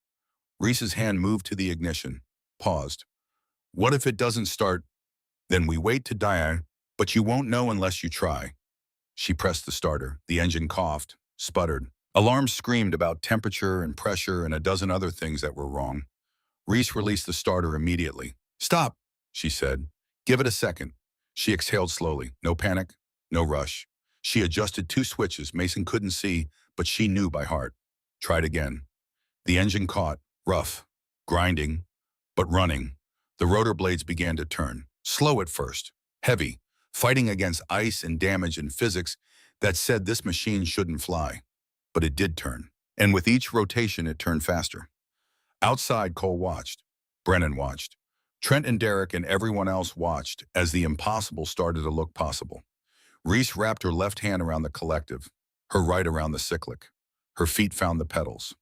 Reese's hand moved to the ignition, paused. What if it doesn't start? Then we wait to die, but you won't know unless you try. She pressed the starter. The engine coughed, sputtered. Alarms screamed about temperature and pressure and a dozen other things that were wrong. Reese released the starter immediately. Stop, she said. Give it a second. She exhaled slowly. No panic, no rush. She adjusted 2 switches Mason couldn't see, but she knew by heart. Tried again. The engine caught, rough, grinding, but running. The rotor blades began to turn, slow at first, heavy, fighting against ice and damage in physics that said this machine shouldn't fly. But it did turn, and with each rotation it turned faster. Outside, Cole watched. Brennan watched. Trent and Derek and everyone else watched as the impossible started to look possible. Reese wrapped her left hand around the collective, her right around the cyclic. Her feet found the pedals.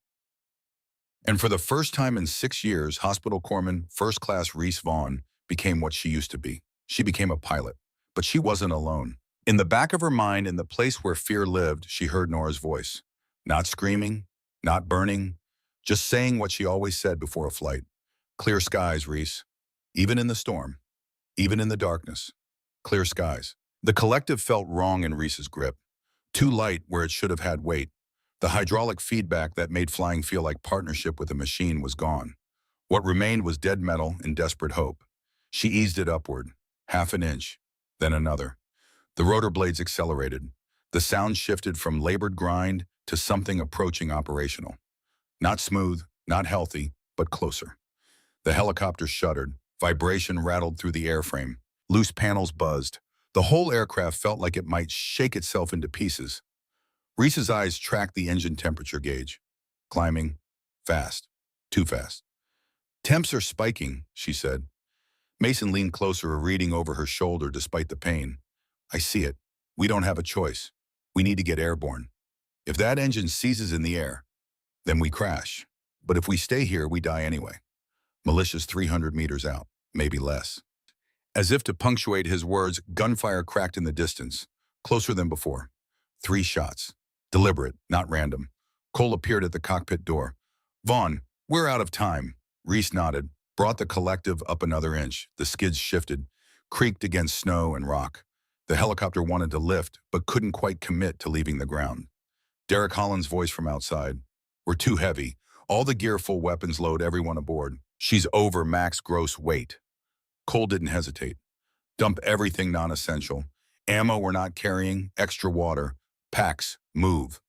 And for the first time in 6 years, Hospital Corpsman First Class Reese Vaughn became what she used to be. She became a pilot, but she wasn't alone. In the back of her mind, in the place where fear lived, she heard Nora's voice. Not screaming, not burning, just saying what she always said before a flight. Clear skies, Reese. Even in the storm. Even in the darkness. Clear skies. The collective felt wrong in Reese's grip. Too light where it should have had weight. The hydraulic feedback that made flying feel like partnership with a machine was gone. What remained was dead metal and desperate hope. She eased it upward, half an inch, then another. The rotor blades accelerated. The sound shifted from labored grind to something approaching operational. Not smooth, not healthy, but closer. The helicopter shuddered. Vibration rattled through the airframe. Loose panels buzzed. The whole aircraft felt like it might shake itself into pieces. Reese's eyes tracked the engine temperature gauge. Climbing. Fast. Too fast. Temps are spiking, she said. Mason leaned closer, reading over her shoulder despite the pain. I see it. We don't have a choice. We need to get airborne. If that engine seizes in the air, then we crash. But if we stay here, we die anyway. Militia's 300 meters out, maybe less. As if to punctuate his words, gunfire cracked in the distance, closer than before. 3 shots. Deliberate, not random. Cole appeared at the cockpit door. Vaughn, we're out of time. Reese nodded, brought the collective up another inch. The skids shifted, creaked against snow and rock. The helicopter wanted to lift, but couldn't quite commit to leaving the ground. Derek Holland's voice from outside. We're too heavy. All the gear, full weapons load, everyone aboard. She's over max gross weight. Cole didn't hesitate. Dump everything non-essential. Ammo we're not carrying, extra water. Packs, move.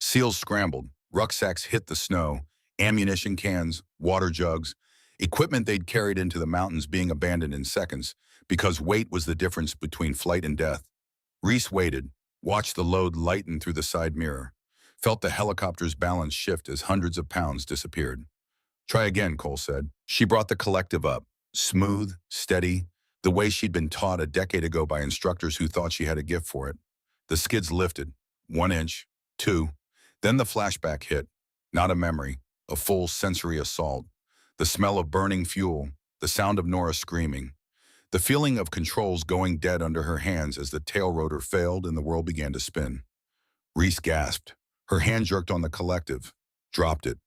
SEALs scrambled. Rucksacks hit the snow. Ammunition cans, water jugs. Equipment they'd carried into the mountains being abandoned in seconds because weight was the difference between flight and death. Reese waited, watched the load lighten through the side mirror, felt the helicopter's balance shift as hundreds of pounds disappeared. Try again, Cole said. She brought the collective up, smooth, steady, the way she'd been taught a decade ago by instructors who thought she had a gift for it. The skids lifted, 1 inch, 2. Then the flashback hit, not a memory, a full sensory assault. The smell of burning fuel, the sound of Nora screaming, the feeling of controls going dead under her hands as the tail rotor failed and the world began to spin. Reese gasped. Her hand jerked on the collective, dropped it.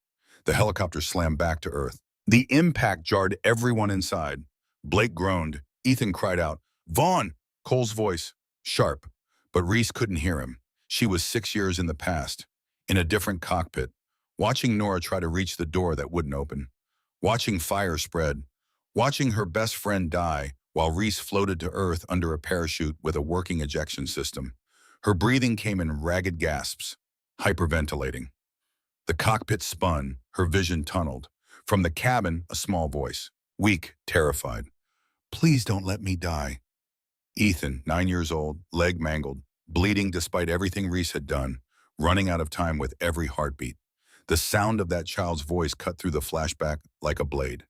The helicopter slammed back to earth. The impact jarred everyone inside. Blake groaned. Ethan cried out, Vaughn! Cole's voice, sharp, but Reese couldn't hear him. She was 6 years in the past, in a different cockpit, watching Nora try to reach the door that wouldn't open, watching fire spread, watching her best friend die while Reese floated to Earth under a parachute with a working ejection system. Her breathing came in ragged gasps, hyperventilating. The cockpit spun, her vision tunneled. From the cabin, a small voice, weak, terrified. "Please don't let me die." Ethan, 9 years old, leg mangled, bleeding despite everything Reese had done, running out of time with every heartbeat. The sound of that child's voice cut through the flashback like a blade.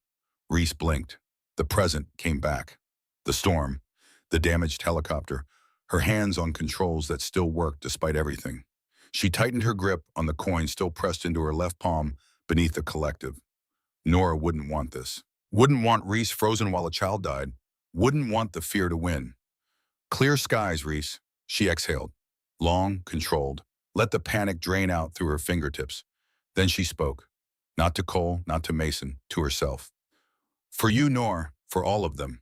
Reese blinked. The present came back. The storm, the damaged helicopter, her hands on controls that still worked despite everything. She tightened her grip on the coin still pressed into her left palm beneath the collective. Nora wouldn't want this. Wouldn't want Reese frozen while a child died. Wouldn't want the fear to win. "Clear skies, Reese," she exhaled. Long, controlled. Let the panic drain out through her fingertips. Then she spoke. Not to Cole, not to Mason, to herself. "For you, Nor, for all of them."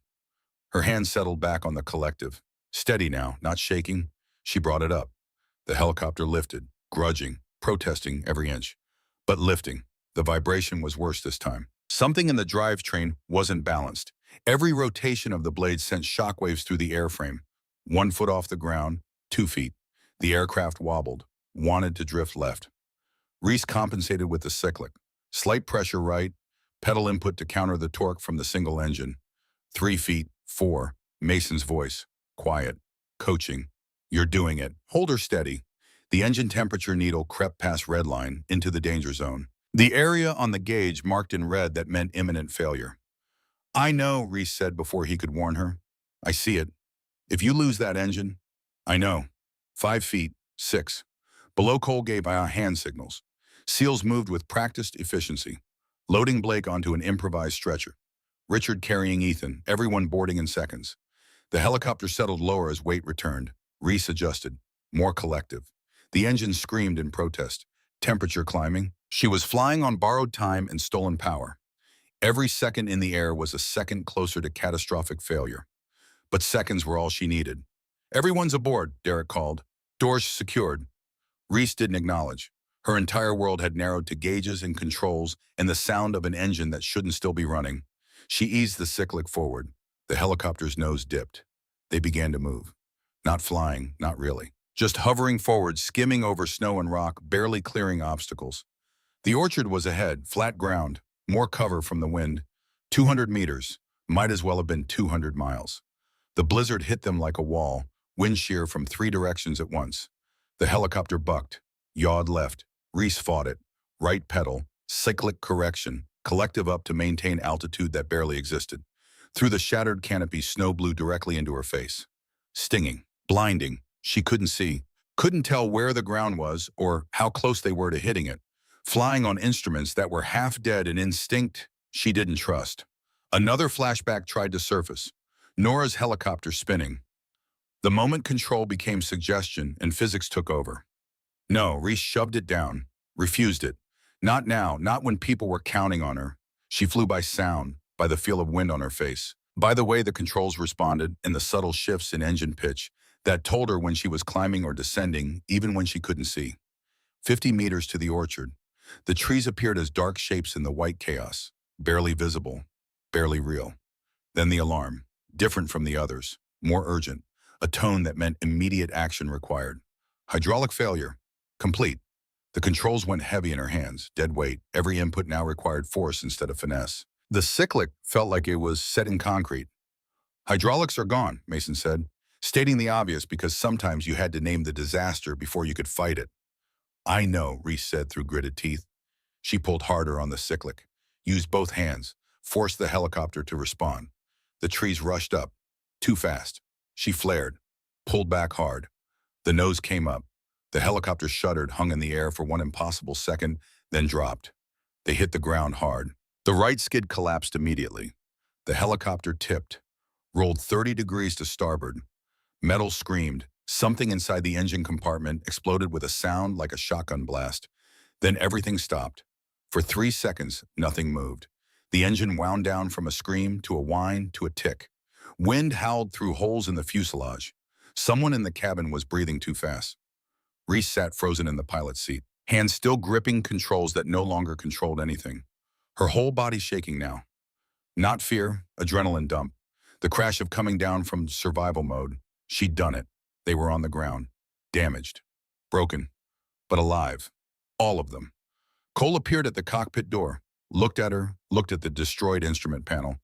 Her hand settled back on the collective. Steady now, not shaking. She brought it up. The helicopter lifted, grudging, protesting every inch. But lifting. The vibration was worse this time. Something in the drivetrain wasn't balanced. Every rotation of the blade sent shockwaves through the airframe. 1 foot off the ground, 2 feet. The aircraft wobbled, wanted to drift left. Reese compensated with the cyclic. Slight pressure right, pedal input to counter the torque from the single engine. 3 feet, 4. Mason's voice, quiet, coaching. "You're doing it. Hold her steady." The engine temperature needle crept past red line into the danger zone. The area on the gauge marked in red that meant imminent failure. "I know," Reese said before he could warn her. "I see it. If you lose that engine—" "I know." 5 feet, 6. Below Cole gave hand signals. Seals moved with practiced efficiency, loading Blake onto an improvised stretcher. Richard carrying Ethan, everyone boarding in seconds. The helicopter settled lower as weight returned. Reese adjusted, more collective. The engine screamed in protest, temperature climbing. She was flying on borrowed time and stolen power. Every second in the air was a second closer to catastrophic failure. But seconds were all she needed. "Everyone's aboard," Derek called. "Doors secured." Reese didn't acknowledge. Her entire world had narrowed to gauges and controls and the sound of an engine that shouldn't still be running. She eased the cyclic forward. The helicopter's nose dipped. They began to move. Not flying, not really. Just hovering forward, skimming over snow and rock, barely clearing obstacles. The orchard was ahead, flat ground, more cover from the wind. 200 meters, might as well have been 200 miles. The blizzard hit them like a wall, wind shear from 3 directions at once. The helicopter bucked, yawed left. Reese fought it. Right pedal, cyclic correction, collective up to maintain altitude that barely existed. Through the shattered canopy, snow blew directly into her face. Stinging, blinding. She couldn't see, couldn't tell where the ground was or how close they were to hitting it. Flying on instruments that were half dead and instinct she didn't trust. Another flashback tried to surface. Nora's helicopter spinning. The moment control became suggestion and physics took over. No, Reese shoved it down, refused it. Not now, not when people were counting on her. She flew by sound, by the feel of wind on her face, by the way the controls responded and the subtle shifts in engine pitch that told her when she was climbing or descending, even when she couldn't see. 50 meters to the orchard. The trees appeared as dark shapes in the white chaos, barely visible, barely real. Then the alarm, different from the others, more urgent, a tone that meant immediate action required. Hydraulic failure, complete. The controls went heavy in her hands, dead weight. Every input now required force instead of finesse. The cyclic felt like it was set in concrete. "Hydraulics are gone," Mason said, stating the obvious because sometimes you had to name the disaster before you could fight it. "I know," Reese said through gritted teeth. She pulled harder on the cyclic, used both hands, forced the helicopter to respond. The trees rushed up, too fast. She flared, pulled back hard. The nose came up. The helicopter shuddered, hung in the air for one impossible second, then dropped. They hit the ground hard. The right skid collapsed immediately. The helicopter tipped, rolled 30 degrees to starboard. Metal screamed. Something inside the engine compartment exploded with a sound like a shotgun blast. Then everything stopped. For 3 seconds, nothing moved. The engine wound down from a scream to a whine to a tick. Wind howled through holes in the fuselage. Someone in the cabin was breathing too fast. Reese sat frozen in the pilot's seat, hands still gripping controls that no longer controlled anything. Her whole body shaking now. Not fear, adrenaline dump. The crash of coming down from survival mode. She'd done it. They were on the ground. Damaged. Broken. But alive. All of them. Cole appeared at the cockpit door, looked at her, looked at the destroyed instrument panel,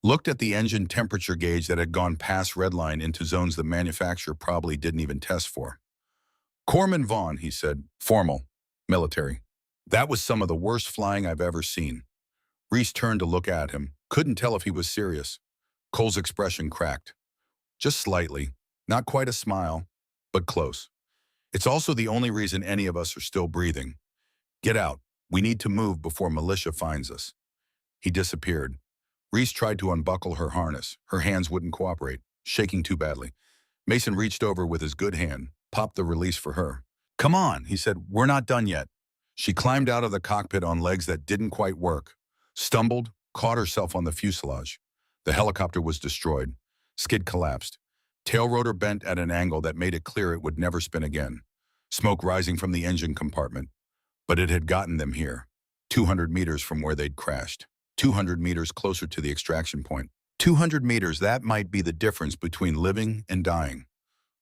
looked at the engine temperature gauge that had gone past redline into zones the manufacturer probably didn't even test for. Corpsman Vaughn, he said, formal, military. That was some of the worst flying I've ever seen. Reese turned to look at him, couldn't tell if he was serious. Cole's expression cracked. Just slightly, not quite a smile, but close. It's also the only reason any of us are still breathing. Get out. We need to move before militia finds us. He disappeared. Reese tried to unbuckle her harness. Her hands wouldn't cooperate, shaking too badly. Mason reached over with his good hand, popped the release for her. Come on, he said, we're not done yet. She climbed out of the cockpit on legs that didn't quite work, stumbled, caught herself on the fuselage. The helicopter was destroyed. Skid collapsed. Tail rotor bent at an angle that made it clear it would never spin again. Smoke rising from the engine compartment. But it had gotten them here, 200 meters from where they'd crashed, 200 meters closer to the extraction point. 200 meters, that might be the difference between living and dying.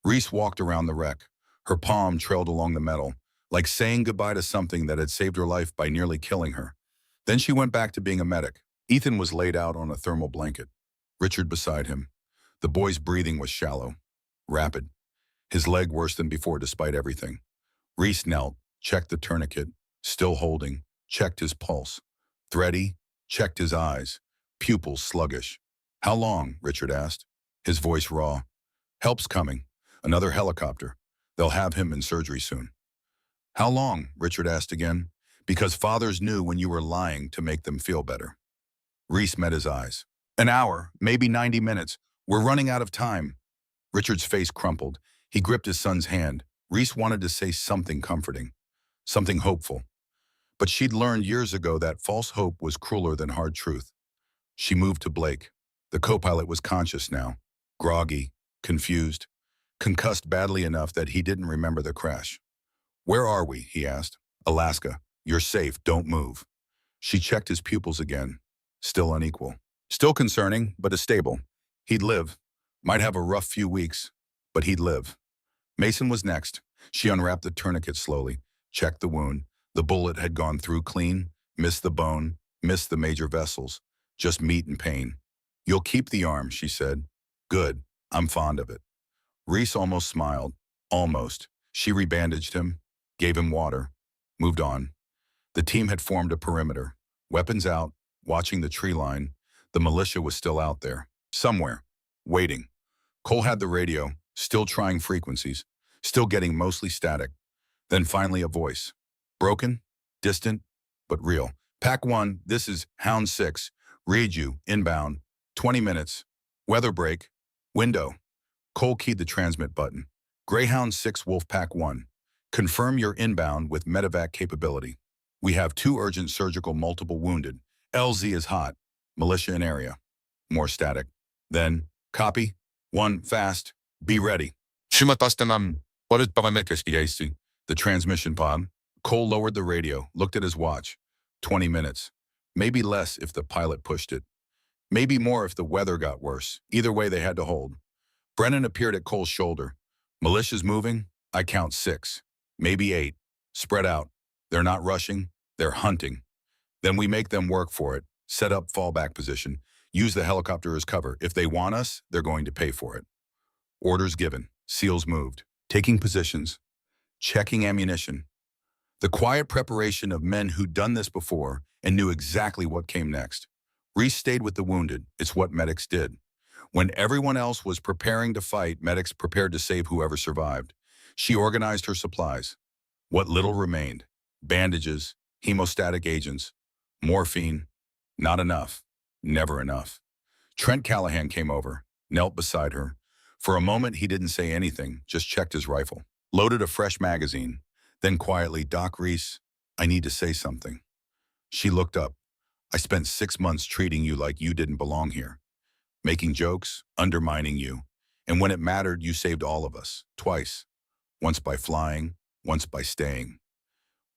Reese walked around the wreck. Her palm trailed along the metal, like saying goodbye to something that had saved her life by nearly killing her. Then she went back to being a medic. Ethan was laid out on a thermal blanket, Richard beside him. The boy's breathing was shallow, rapid, his leg worse than before despite everything. Reese knelt, checked the tourniquet, still holding, checked his pulse. Thready, checked his eyes, pupils sluggish. How long? Richard asked, his voice raw. Help's coming. Another helicopter. They'll have him in surgery soon. How long? Richard asked again. Because fathers knew when you were lying to make them feel better. Reese met his eyes. An hour, maybe 90 minutes. We're running out of time. Richard's face crumpled. He gripped his son's hand. Reese wanted to say something comforting, something hopeful. But she'd learned years ago that false hope was crueler than hard truth. She moved to Blake. The co-pilot was conscious now, groggy, confused, concussed badly enough that he didn't remember the crash. Where are we? He asked. Alaska. You're safe. Don't move. She checked his pupils again. Still unequal. Still concerning, but stable. He'd live. Might have a rough few weeks, but he'd live. Mason was next. She unwrapped the tourniquet slowly, checked the wound. The bullet had gone through clean, missed the bone, missed the major vessels, just meat and pain. You'll keep the arm, she said. Good. I'm fond of it. Reese almost smiled. Almost. She rebandaged him, gave him water, moved on. The team had formed a perimeter. Weapons out, watching the tree line. The militia was still out there, somewhere, waiting. Cole had the radio, still trying frequencies, still getting mostly static. Then finally a voice. Broken, distant, but real. Pack 1, this is Hound 6. Read you, inbound. 20 minutes. Weather break. Window. Cole keyed the transmit button. Greyhound 6 Wolfpack 1. Confirm your inbound with medevac capability. We have 2 urgent surgical multiple wounded. LZ is hot. Militia in area. More static. Then, copy. 1, fast. Be ready. The transmission pod. Cole lowered the radio, looked at his watch. 20 minutes. Maybe less if the pilot pushed it. Maybe more if the weather got worse. Either way, they had to hold. Brennan appeared at Cole's shoulder. Militia's moving. I count 6. Maybe 8. Spread out. They're not rushing. They're hunting. Then we make them work for it. Set up fallback position. Use the helicopter as cover. If they want us, they're going to pay for it. Orders given. SEALs moved. Taking positions. Checking ammunition. The quiet preparation of men who'd done this before and knew exactly what came next. Reese stayed with the wounded. It's what medics did. When everyone else was preparing to fight, medics prepared to save whoever survived. She organized her supplies. What little remained. Bandages, hemostatic agents, morphine. Not enough. Never enough. Trent Callahan came over, knelt beside her. For a moment, he didn't say anything, just checked his rifle. Loaded a fresh magazine. Then quietly, Doc Reese, I need to say something. She looked up. I spent 6 months treating you like you didn't belong here. Making jokes, undermining you. And when it mattered, you saved all of us. Twice. once by flying, once by staying.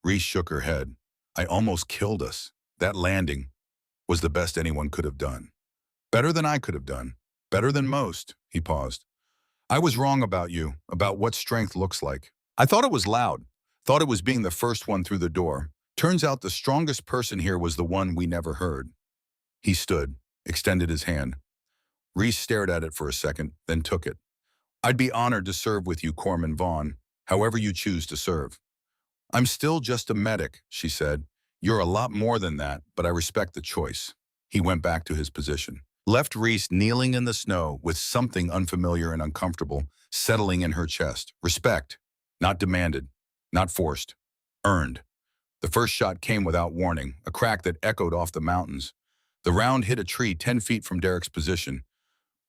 Reese shook her head. I almost killed us. That landing was the best anyone could have done. Better than I could have done. Better than most, he paused. I was wrong about you, about what strength looks like. I thought it was loud, thought it was being the first one through the door. Turns out the strongest person here was the one we never heard. He stood, extended his hand. Reese stared at it for a second, then took it. I'd be honored to serve with you, Corman Vaughn, however you choose to serve. I'm still just a medic, she said. You're a lot more than that, but I respect the choice. He went back to his position. Left Reese kneeling in the snow with something unfamiliar and uncomfortable settling in her chest. Respect. Not demanded. Not forced. Earned. The first shot came without warning, a crack that echoed off the mountains. The round hit a tree 10 feet from Derek's position.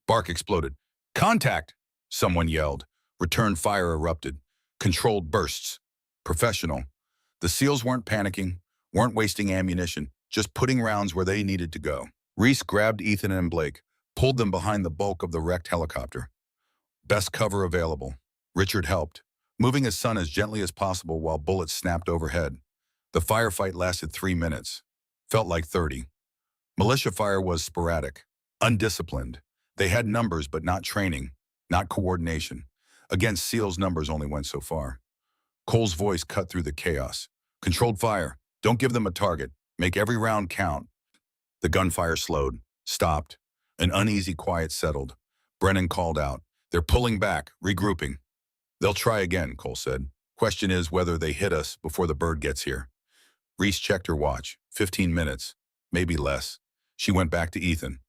Bark exploded. Contact! Someone yelled. Return fire erupted. Controlled bursts. Professional. The SEALs weren't panicking, weren't wasting ammunition, just putting rounds where they needed to go. Reese grabbed Ethan and Blake, pulled them behind the bulk of the wrecked helicopter. Best cover available. Richard helped, moving his son as gently as possible while bullets snapped overhead. The firefight lasted 3 minutes. Felt like 30. Militia fire was sporadic, undisciplined. They had numbers but not training, not coordination. Against SEALs, numbers only went so far. Cole's voice cut through the chaos. Controlled fire. Don't give them a target. Make every round count. The gunfire slowed, stopped. An uneasy quiet settled. Brennan called out. They're pulling back, regrouping. They'll try again, Cole said. Question is whether they hit us before the bird gets here. Reese checked her watch. 15 minutes. Maybe less. She went back to Ethan.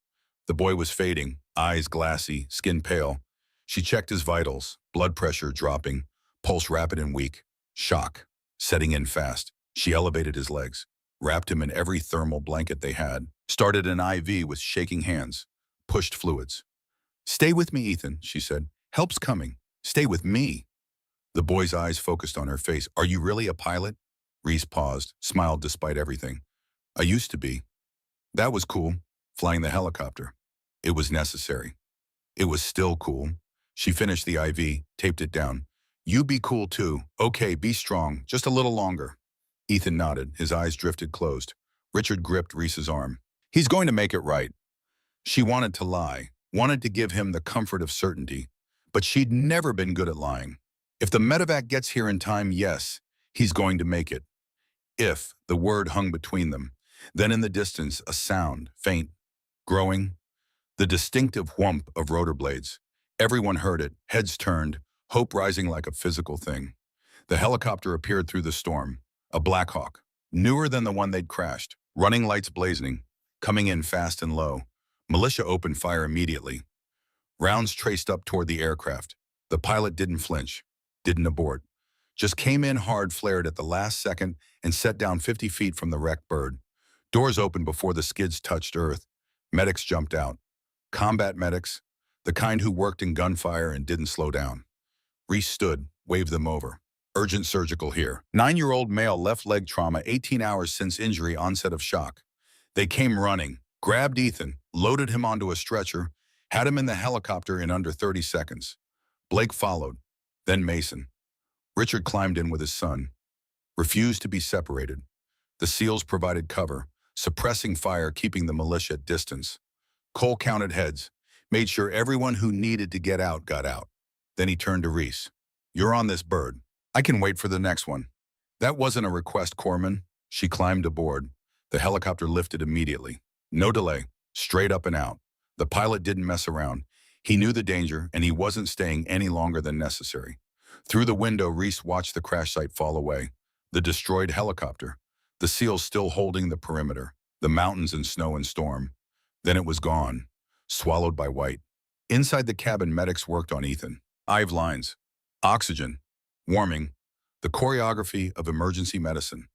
The boy was fading, eyes glassy, skin pale. She checked his vitals, blood pressure dropping, pulse rapid and weak. Shock, setting in fast. She elevated his legs, wrapped him in every thermal blanket they had, started an IV with shaking hands, pushed fluids. Stay with me, Ethan, she said. Help's coming. Stay with me. The boy's eyes focused on her face. Are you really a pilot? Reese paused, smiled despite everything. I used to be. That was cool, flying the helicopter. It was necessary. It was still cool. She finished the IV, taped it down. You be cool too. Okay, be strong. Just a little longer. Ethan nodded, his eyes drifted closed. Richard gripped Reese's arm. He's going to make it right. She wanted to lie, wanted to give him the comfort of certainty, but she'd never been good at lying. If the medevac gets here in time, yes, he's going to make it. If, the word hung between them. Then in the distance, a sound, faint, growing, the distinctive whump of rotor blades. Everyone heard it, heads turned, hope rising like a physical thing. The helicopter appeared through the storm, a Black Hawk, newer than the one they'd crashed, running lights blazing, coming in fast and low. Militia opened fire immediately. Rounds traced up toward the aircraft. The pilot didn't flinch, didn't abort, just came in hard, flared at the last second, and set down 50 feet from the wrecked bird. Doors opened before the skids touched earth. Medics jumped out. Combat medics, the kind who worked in gunfire and didn't slow down. Reese stood, waved them over. Urgent surgical here. 9-year-old male left leg trauma, 18 hours since injury, onset of shock. They came running, grabbed Ethan, loaded him onto a stretcher, had him in the helicopter in under 30 seconds. Blake followed, then Mason. Richard climbed in with his son. Refused to be separated. The SEALs provided cover, suppressing fire, keeping the militia at distance. Cole counted heads, made sure everyone who needed to get out got out. Then he turned to Reese. You're on this bird. I can wait for the next one. That wasn't a request, Corman. She climbed aboard. The helicopter lifted immediately. No delay, straight up and out. The pilot didn't mess around. He knew the danger, and he wasn't staying any longer than necessary. Through the window, Reese watched the crash site fall away. The destroyed helicopter. The SEALs still holding the perimeter. The mountains in snow and storm. Then it was gone, swallowed by white. Inside the cabin, medics worked on Ethan. IV lines, oxygen, warming, the choreography of emergency medicine.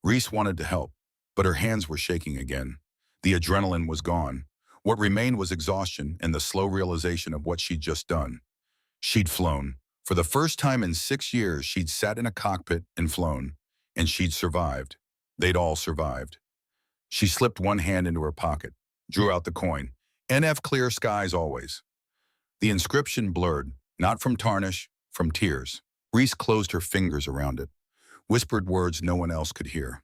Reese wanted to help, but her hands were shaking again. The adrenaline was gone. What remained was exhaustion and the slow realization of what she'd just done. She'd flown. For the first time in 6 years, she'd sat in a cockpit and flown, and she'd survived. They'd all survived. She slipped one hand into her pocket, drew out the coin. NF clear skies always. The inscription blurred, not from tarnish, from tears. Reese closed her fingers around it, whispered words no one else could hear.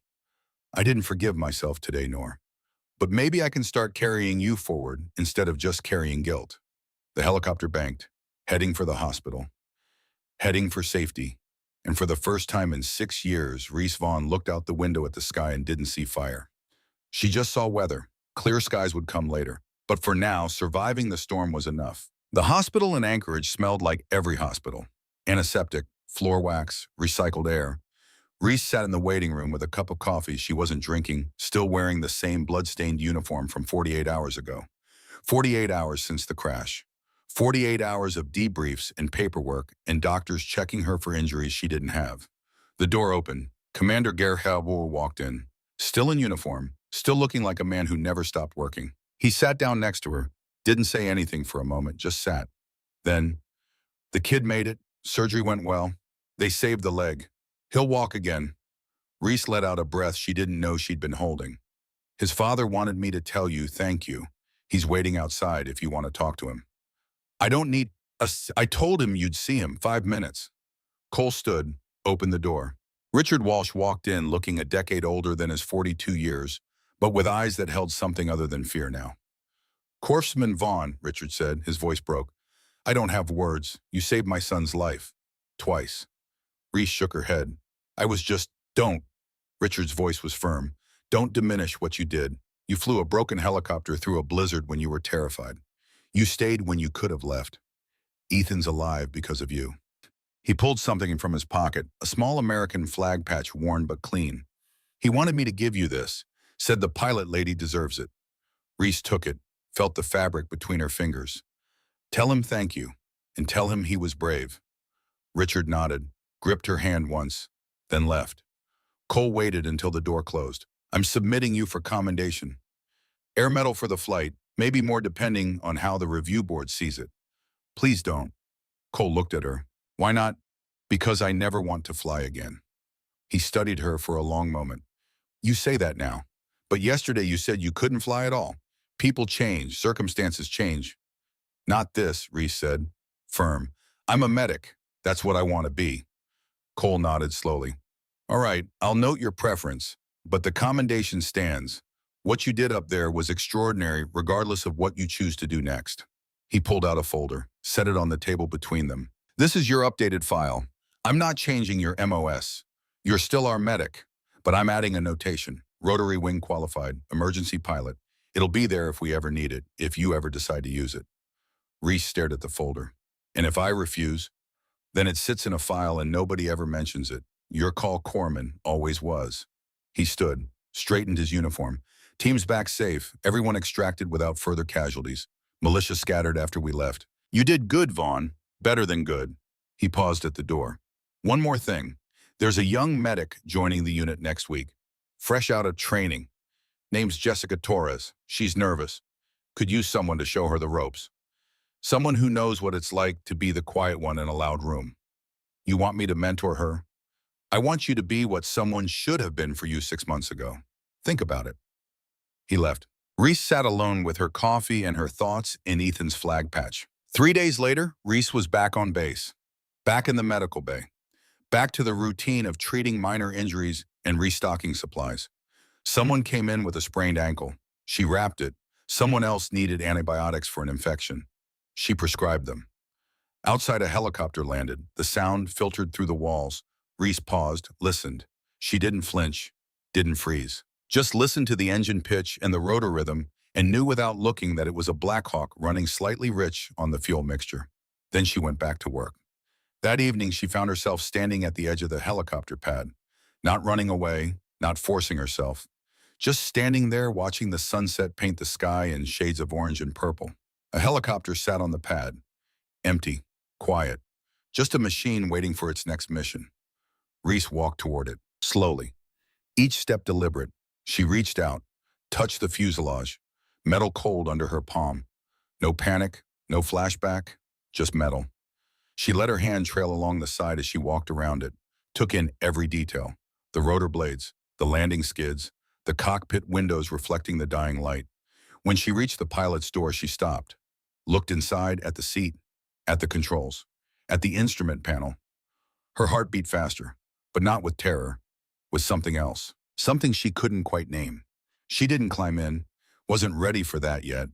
I didn't forgive myself today, Nor. But maybe I can start carrying you forward instead of just carrying guilt. The helicopter banked, heading for the hospital, heading for safety. And for the first time in 6 years, Reese Vaughn looked out the window at the sky and didn't see fire. She just saw weather. Clear skies would come later. But for now, surviving the storm was enough. The hospital in Anchorage smelled like every hospital. Antiseptic, floor wax, recycled air. Reese sat in the waiting room with a cup of coffee she wasn't drinking, still wearing the same blood-stained uniform from 48 hours ago. 48 hours since the crash. 48 hours of debriefs and paperwork and doctors checking her for injuries she didn't have. The door opened. Commander Gerhalbor walked in, still in uniform, still looking like a man who never stopped working. He sat down next to her, didn't say anything for a moment, just sat. Then, the kid made it. Surgery went well. They saved the leg. He'll walk again. Reese let out a breath she didn't know she'd been holding. His father wanted me to tell you thank you. He's waiting outside if you want to talk to him. I don't need I told him you'd see him, 5 minutes. Cole stood, opened the door. Richard Walsh walked in looking a decade older than his 42 years, but with eyes that held something other than fear now. Corpsman Vaughn, Richard said, his voice broke. I don't have words. You saved my son's life. Twice. Reese shook her head. Don't. Richard's voice was firm. Don't diminish what you did. You flew a broken helicopter through a blizzard when you were terrified. You stayed when you could have left. Ethan's alive because of you. He pulled something from his pocket, a small American flag patch worn but clean. He wanted me to give you this, said the pilot lady deserves it. Reese took it, felt the fabric between her fingers. Tell him thank you, and tell him he was brave. Richard nodded, gripped her hand once, then left. Cole waited until the door closed. I'm submitting you for commendation. Air medal for the flight, maybe more depending on how the review board sees it. Please don't. Cole looked at her. Why not? Because I never want to fly again. He studied her for a long moment. You say that now, but yesterday you said you couldn't fly at all. People change, circumstances change. Not this, Reese said, firm. I'm a medic. That's what I want to be. Cole nodded slowly. All right, I'll note your preference, but the commendation stands. What you did up there was extraordinary regardless of what you choose to do next. He pulled out a folder, set it on the table between them. This is your updated file. I'm not changing your MOS. You're still our medic, but I'm adding a notation. Rotary wing qualified, emergency pilot. It'll be there if we ever need it, if you ever decide to use it. Reese stared at the folder. And if I refuse, then it sits in a file and nobody ever mentions it. Your call, Corpsman, always was. He stood, straightened his uniform. Teams back safe, everyone extracted without further casualties. Militia scattered after we left. You did good, Vaughn. Better than good. He paused at the door. One more thing. There's a young medic joining the unit next week. Fresh out of training. Name's Jessica Torres. She's nervous. Could use someone to show her the ropes. Someone who knows what it's like to be the quiet one in a loud room. You want me to mentor her? I want you to be what someone should have been for you 6 months ago. Think about it. He left. Reese sat alone with her coffee and her thoughts in Ethan's flag patch. 3 days later, Reese was back on base. Back in the medical bay. Back to the routine of treating minor injuries and restocking supplies. Someone came in with a sprained ankle. She wrapped it. Someone else needed antibiotics for an infection. She prescribed them. Outside, a helicopter landed. The sound filtered through the walls. Reese paused, listened. She didn't flinch, didn't freeze. Just listened to the engine pitch and the rotor rhythm and knew without looking that it was a Black Hawk running slightly rich on the fuel mixture. Then she went back to work. That evening, she found herself standing at the edge of the helicopter pad, not running away, not forcing herself, just standing there watching the sunset paint the sky in shades of orange and purple. A helicopter sat on the pad, empty, quiet, just a machine waiting for its next mission. Reese walked toward it, slowly, each step deliberate. She reached out, touched the fuselage, metal cold under her palm. No panic, no flashback, just metal. She let her hand trail along the side as she walked around it, took in every detail. The rotor blades, the landing skids, the cockpit windows reflecting the dying light. When she reached the pilot's door, she stopped, looked inside at the seat, at the controls, at the instrument panel. Her heart beat faster, but not with terror, with something else. Something she couldn't quite name. She didn't climb in, wasn't ready for that yet,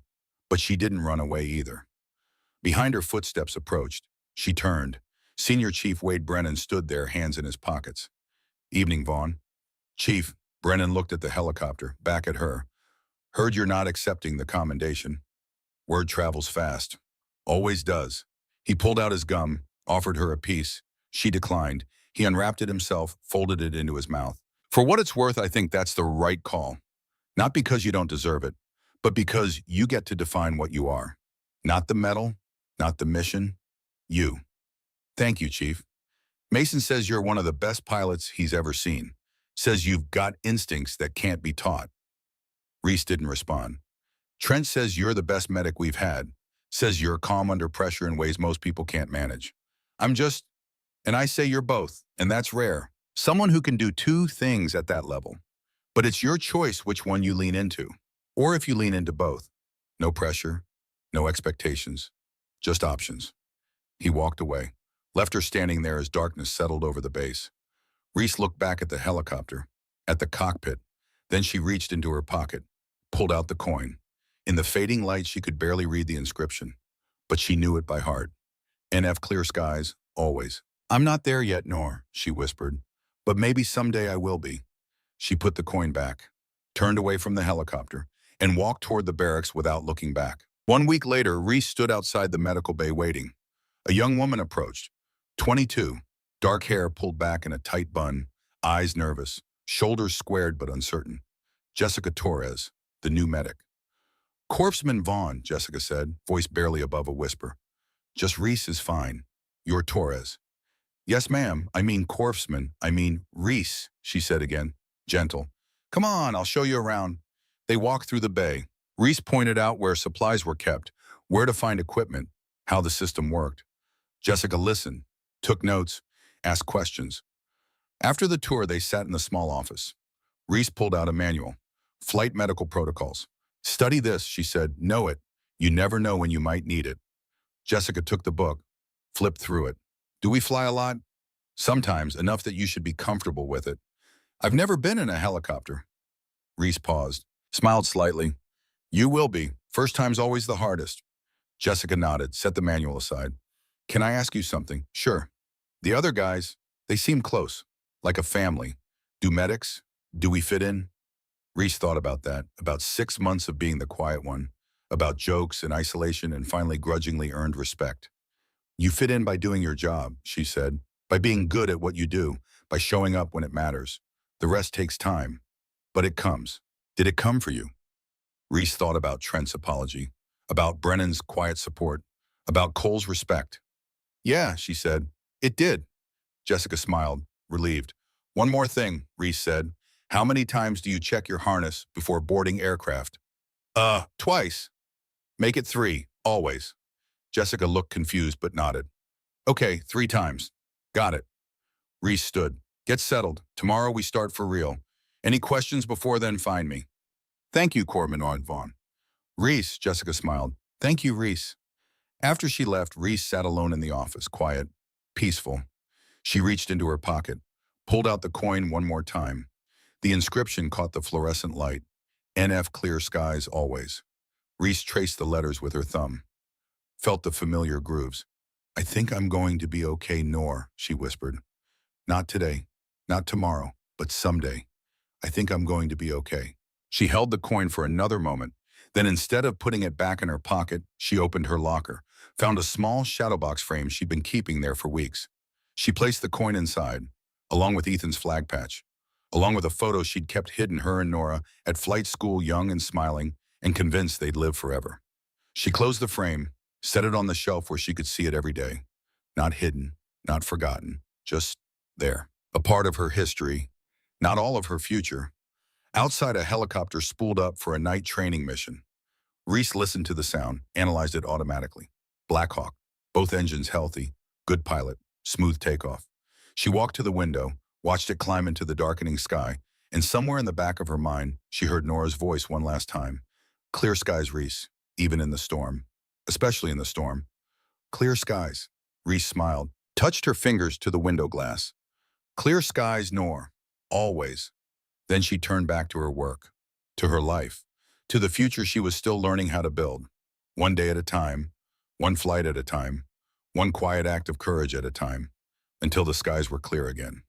but she didn't run away either. Behind her footsteps approached. She turned. Senior Chief Wade Brennan stood there, hands in his pockets. "Evening, Vaughn." "Chief," Brennan looked at the helicopter, back at her. "Heard you're not accepting the commendation." "Word travels fast." "Always does." He pulled out his gum, offered her a piece. She declined. He unwrapped it himself, folded it into his mouth. "For what it's worth, I think that's the right call. Not because you don't deserve it, but because you get to define what you are. Not the medal, not the mission, you." "Thank you, Chief." "Mason says you're one of the best pilots he's ever seen. Says you've got instincts that can't be taught." Reese didn't respond. "Trent says you're the best medic we've had. Says you're calm under pressure in ways most people can't manage. I'm just, and I say you're both, and that's rare. Someone who can do two things at that level. But it's your choice which one you lean into, or if you lean into both. No pressure, no expectations, just options." He walked away, left her standing there as darkness settled over the base. Reese looked back at the helicopter, at the cockpit. Then she reached into her pocket, pulled out the coin. In the fading light, she could barely read the inscription, but she knew it by heart. "NF clear skies, always." "I'm not there yet, Nor," she whispered, "but maybe someday I will be." She put the coin back, turned away from the helicopter, and walked toward the barracks without looking back. 1 week later, Reese stood outside the medical bay waiting. A young woman approached, 22, dark hair pulled back in a tight bun, eyes nervous, shoulders squared but uncertain. Jessica Torres, the new medic. "Corpsman Vaughn," Jessica said, voice barely above a whisper. "Just Reese is fine. You're Torres." "Yes, ma'am. I mean Corpsman. I mean Reese," she said again, gentle. "Come on, I'll show you around." They walked through the bay. Reese pointed out where supplies were kept, where to find equipment, how the system worked. Jessica listened, took notes, asked questions. After the tour, they sat in the small office. Reese pulled out a manual. "Flight medical protocols. Study this," she said. "Know it. You never know when you might need it." Jessica took the book, flipped through it. "Do we fly a lot?" "Sometimes, enough that you should be comfortable with it." "I've never been in a helicopter." Reese paused, smiled slightly. "You will be. First time's always the hardest." Jessica nodded, set the manual aside. "Can I ask you something?" "Sure." "The other guys, they seem close, like a family. Do medics? Do we fit in?" Reese thought about that, about 6 months of being the quiet one, about jokes and isolation and finally grudgingly earned respect. "You fit in by doing your job," she said, "by being good at what you do, by showing up when it matters. The rest takes time, but it comes." "Did it come for you?" Reese thought about Trent's apology, about Brennan's quiet support, about Cole's respect. "Yeah," she said, "it did." Jessica smiled, relieved. "One more thing," Reese said. "How many times do you check your harness before boarding aircraft?" Twice." "Make it 3, always." Jessica looked confused but nodded. "Okay, 3 times. Got it." Reese stood. "Get settled. Tomorrow we start for real. Any questions before then, find me." "Thank you, Corpsman Vaughn." "Reese," Jessica smiled. "Thank you, Reese." After she left, Reese sat alone in the office, quiet, peaceful. She reached into her pocket, pulled out the coin one more time. The inscription caught the fluorescent light. "NF clear skies, always." Reese traced the letters with her thumb, felt the familiar grooves. "I think I'm going to be okay, Nor," she whispered. "Not today, not tomorrow, but someday. I think I'm going to be okay." She held the coin for another moment. Then instead of putting it back in her pocket, she opened her locker, found a small shadow box frame she'd been keeping there for weeks. She placed the coin inside, along with Ethan's flag patch, along with a photo she'd kept hidden her and Nora at flight school, young and smiling, and convinced they'd live forever. She closed the frame, set it on the shelf where she could see it every day. Not hidden, not forgotten, just there. A part of her history, not all of her future. Outside, a helicopter spooled up for a night training mission. Reese listened to the sound, analyzed it automatically. Black Hawk, both engines healthy, good pilot, smooth takeoff. She walked to the window, watched it climb into the darkening sky, and somewhere in the back of her mind, she heard Nora's voice one last time. "Clear skies, Reese, even in the storm. Especially in the storm." "Clear skies." Reese smiled, touched her fingers to the window glass. Clear skies, Nor. Always. Then she turned back to her work, to her life, to the future she was still learning how to build. One day at a time, one flight at a time, one quiet act of courage at a time, until the skies were clear again.